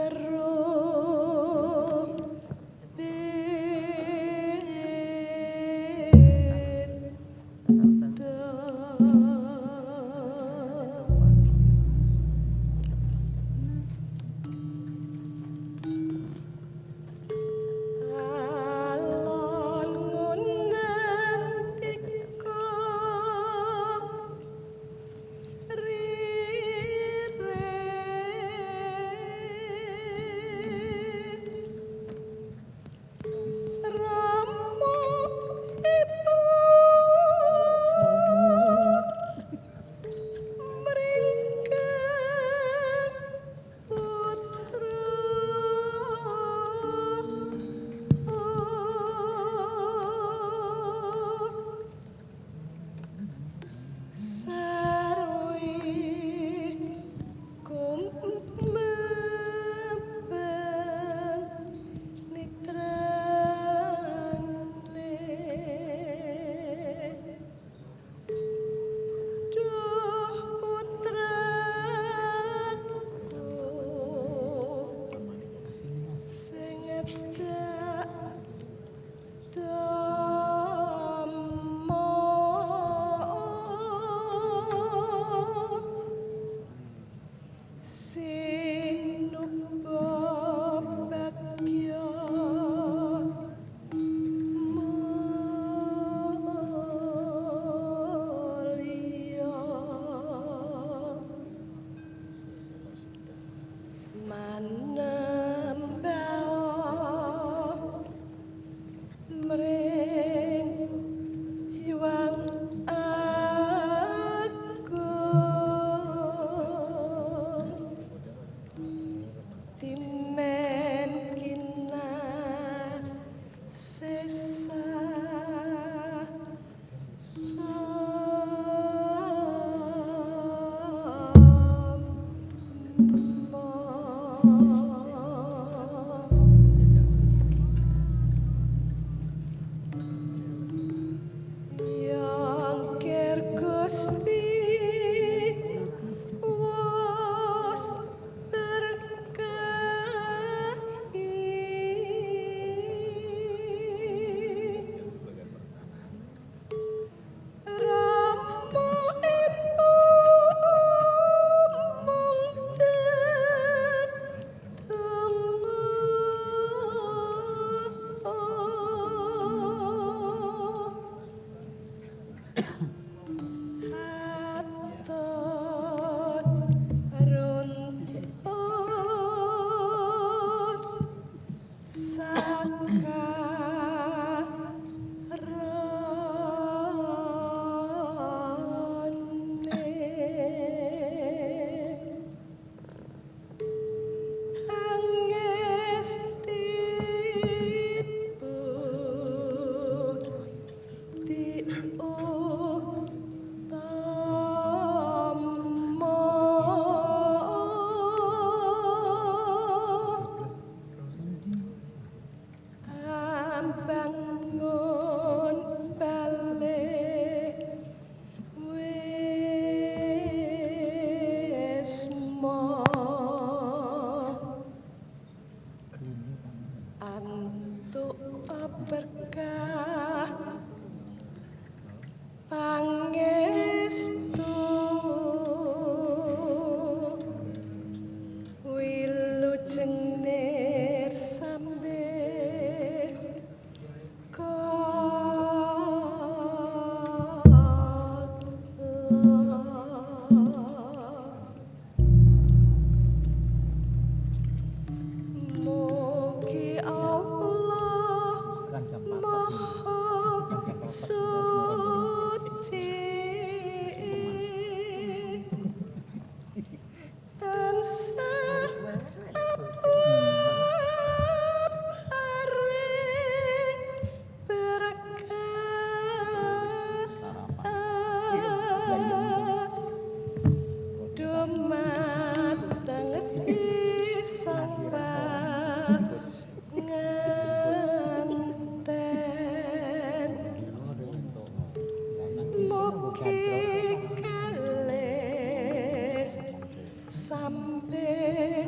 sampai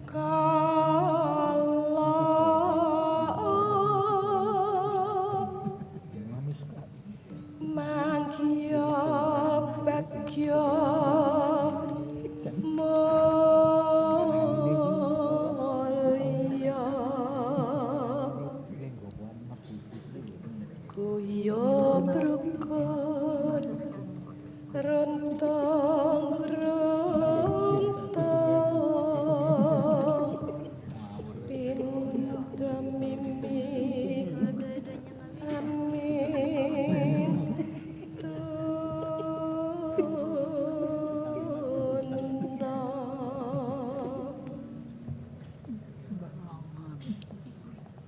kala mangya bagya mulya kuyo brukut rontong pindah mimi amin tuna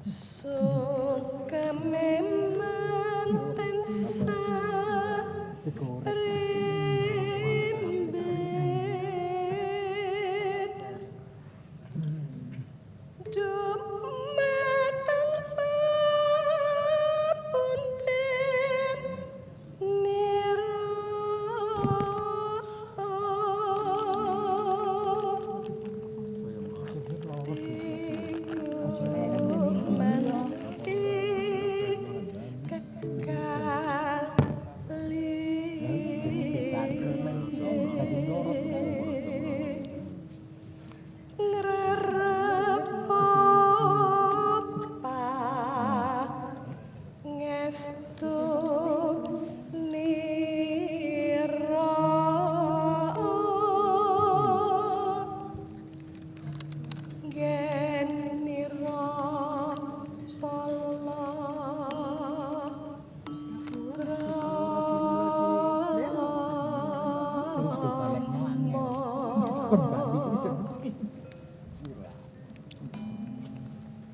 suka memanten sa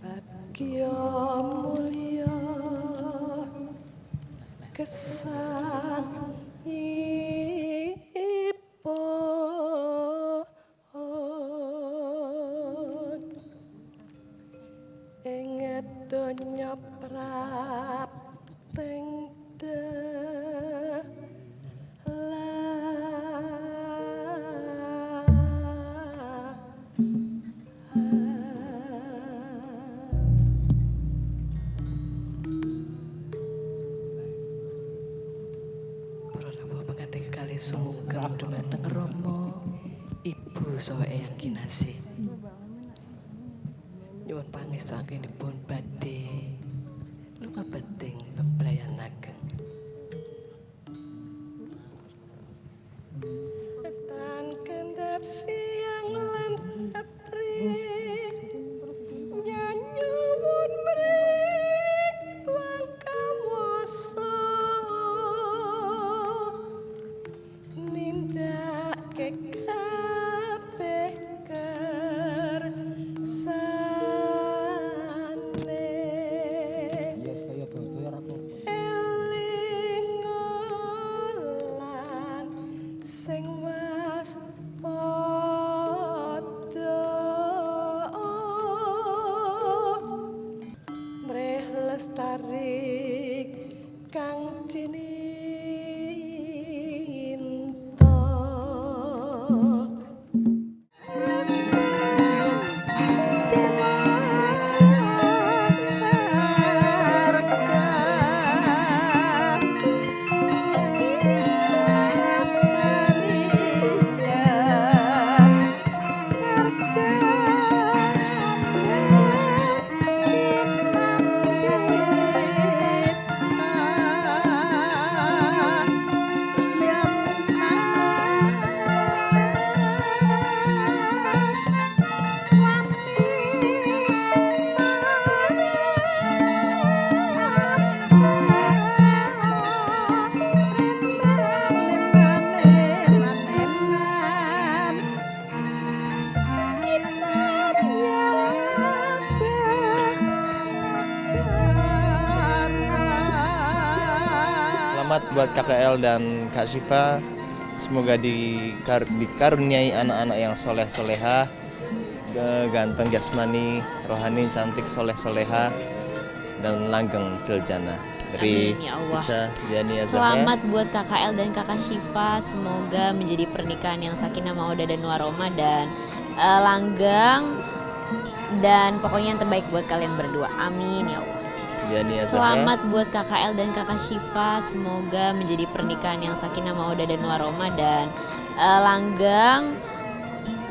Bagya mulya kesan ipun ing donya prapteng sumungkem dumateng Rama Ibu saha Eyang Kinasih. Nyuwun pangestu anggenipun badhe lumabeting bebrayan ageng. Tan kendhat siang lan atri nyanyuwun mrih wong kawasa nindake kabeh kersane eling lan sing waspada mrih lestari kang cinta. Selamat buat KKL dan Kak Syifa. Semoga dikaruniai anak-anak yang soleh-soleha, ganteng jasmani, rohani, cantik, soleh-soleha, dan langgeng fil jannah. dari Amin, ya Allah. Isya Diania Zahra. Selamat buat KKL dan kakak Syifa. Semoga menjadi pernikahan yang sakinah mawaddah dan warahmah dan langgeng. Dan pokoknya yang terbaik buat kalian berdua. Amin ya Allah. Diania Zahra. Selamat buat KKL dan kakak Syifa. Semoga menjadi pernikahan yang sakinah mawaddah dan warahmah dan langgeng.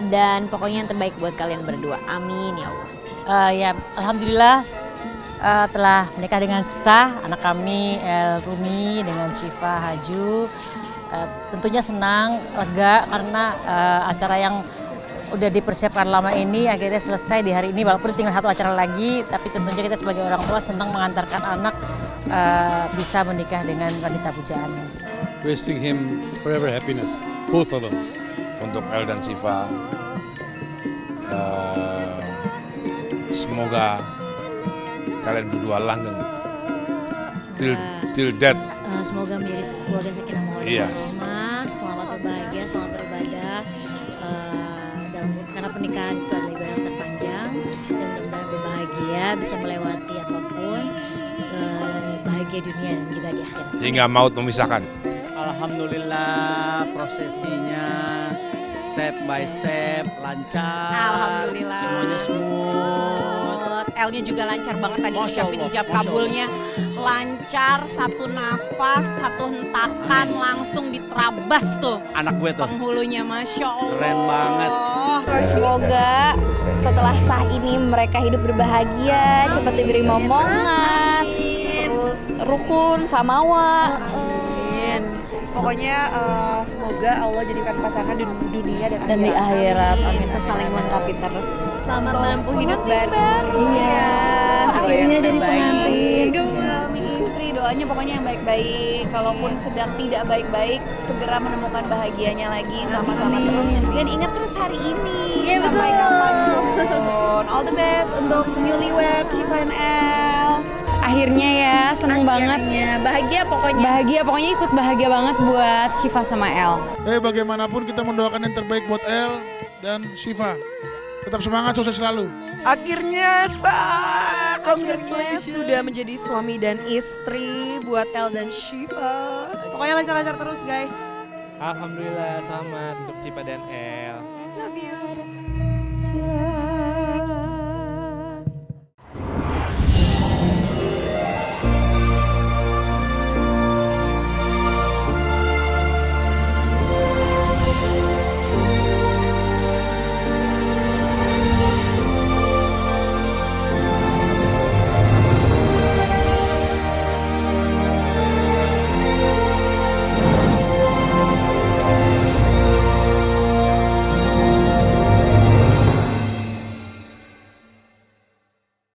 Dan pokoknya yang terbaik buat kalian berdua. Amin ya Allah. Ya, alhamdulillah telah menikah dengan sah anak kami El Rumi dengan Syifa Haju. Tentunya senang, lega karena acara yang udah dipersiapkan lama ini akhirnya selesai di hari ini, walaupun tinggal satu acara lagi, tapi tentunya kita sebagai orang tua senang mengantarkan anak bisa menikah dengan wanita pujaannya. Wishing him forever happiness, both of them. Untuk El dan Syifa, semoga kalian berdua langgeng till death. Semoga menjadi keluarga sakinah mawaddah warahmah. Selamat berbahagia, selamat beribadah. Karena pernikahan itu adalah ibadah yang terpanjang dan mudah-mudahan berbahagia, bisa melewati apapun, bahagia dunia dan juga di akhirat. Hingga maut memisahkan. Alhamdulillah prosesinya step by step lancar. Alhamdulillah. Semuanya smooth. L-nya juga lancar banget tadi ucapin ijab kabulnya. Lancar, satu nafas, satu hentakan langsung diterabas tuh. Anak gue tuh. Penghulunya Masya Allah. Keren banget. Semoga setelah sah ini mereka hidup berbahagia, cepat diberi momongan, terus rukun, samawa. Pokoknya semoga Allah jadikan pasangan di dunia Dan di akhirat. Amin. bisa saling melengkapi terus. Selamat menempuh hidup baru. Iya. Akhirnya jadi jadi pengantin. suami istri, doanya pokoknya yang baik-baik. Kalaupun sedang tidak baik-baik, segera menemukan bahagianya lagi sama-sama terus. Dan ingat terus hari ini. Iya, sampai betul. kapanpun. All the best untuk newlywed Syifa and El. Akhirnya ya, seneng banget. Bahagia pokoknya. Bahagia, pokoknya ikut bahagia banget buat Syifa sama El. Bagaimanapun kita mendoakan yang terbaik buat El dan Syifa. Tetap semangat, sukses selalu. Akhirnya sudah menjadi suami dan istri buat El dan Syifa. Pokoknya lancar-lancar terus guys. Alhamdulillah, selamat untuk Syifa dan El. Love you.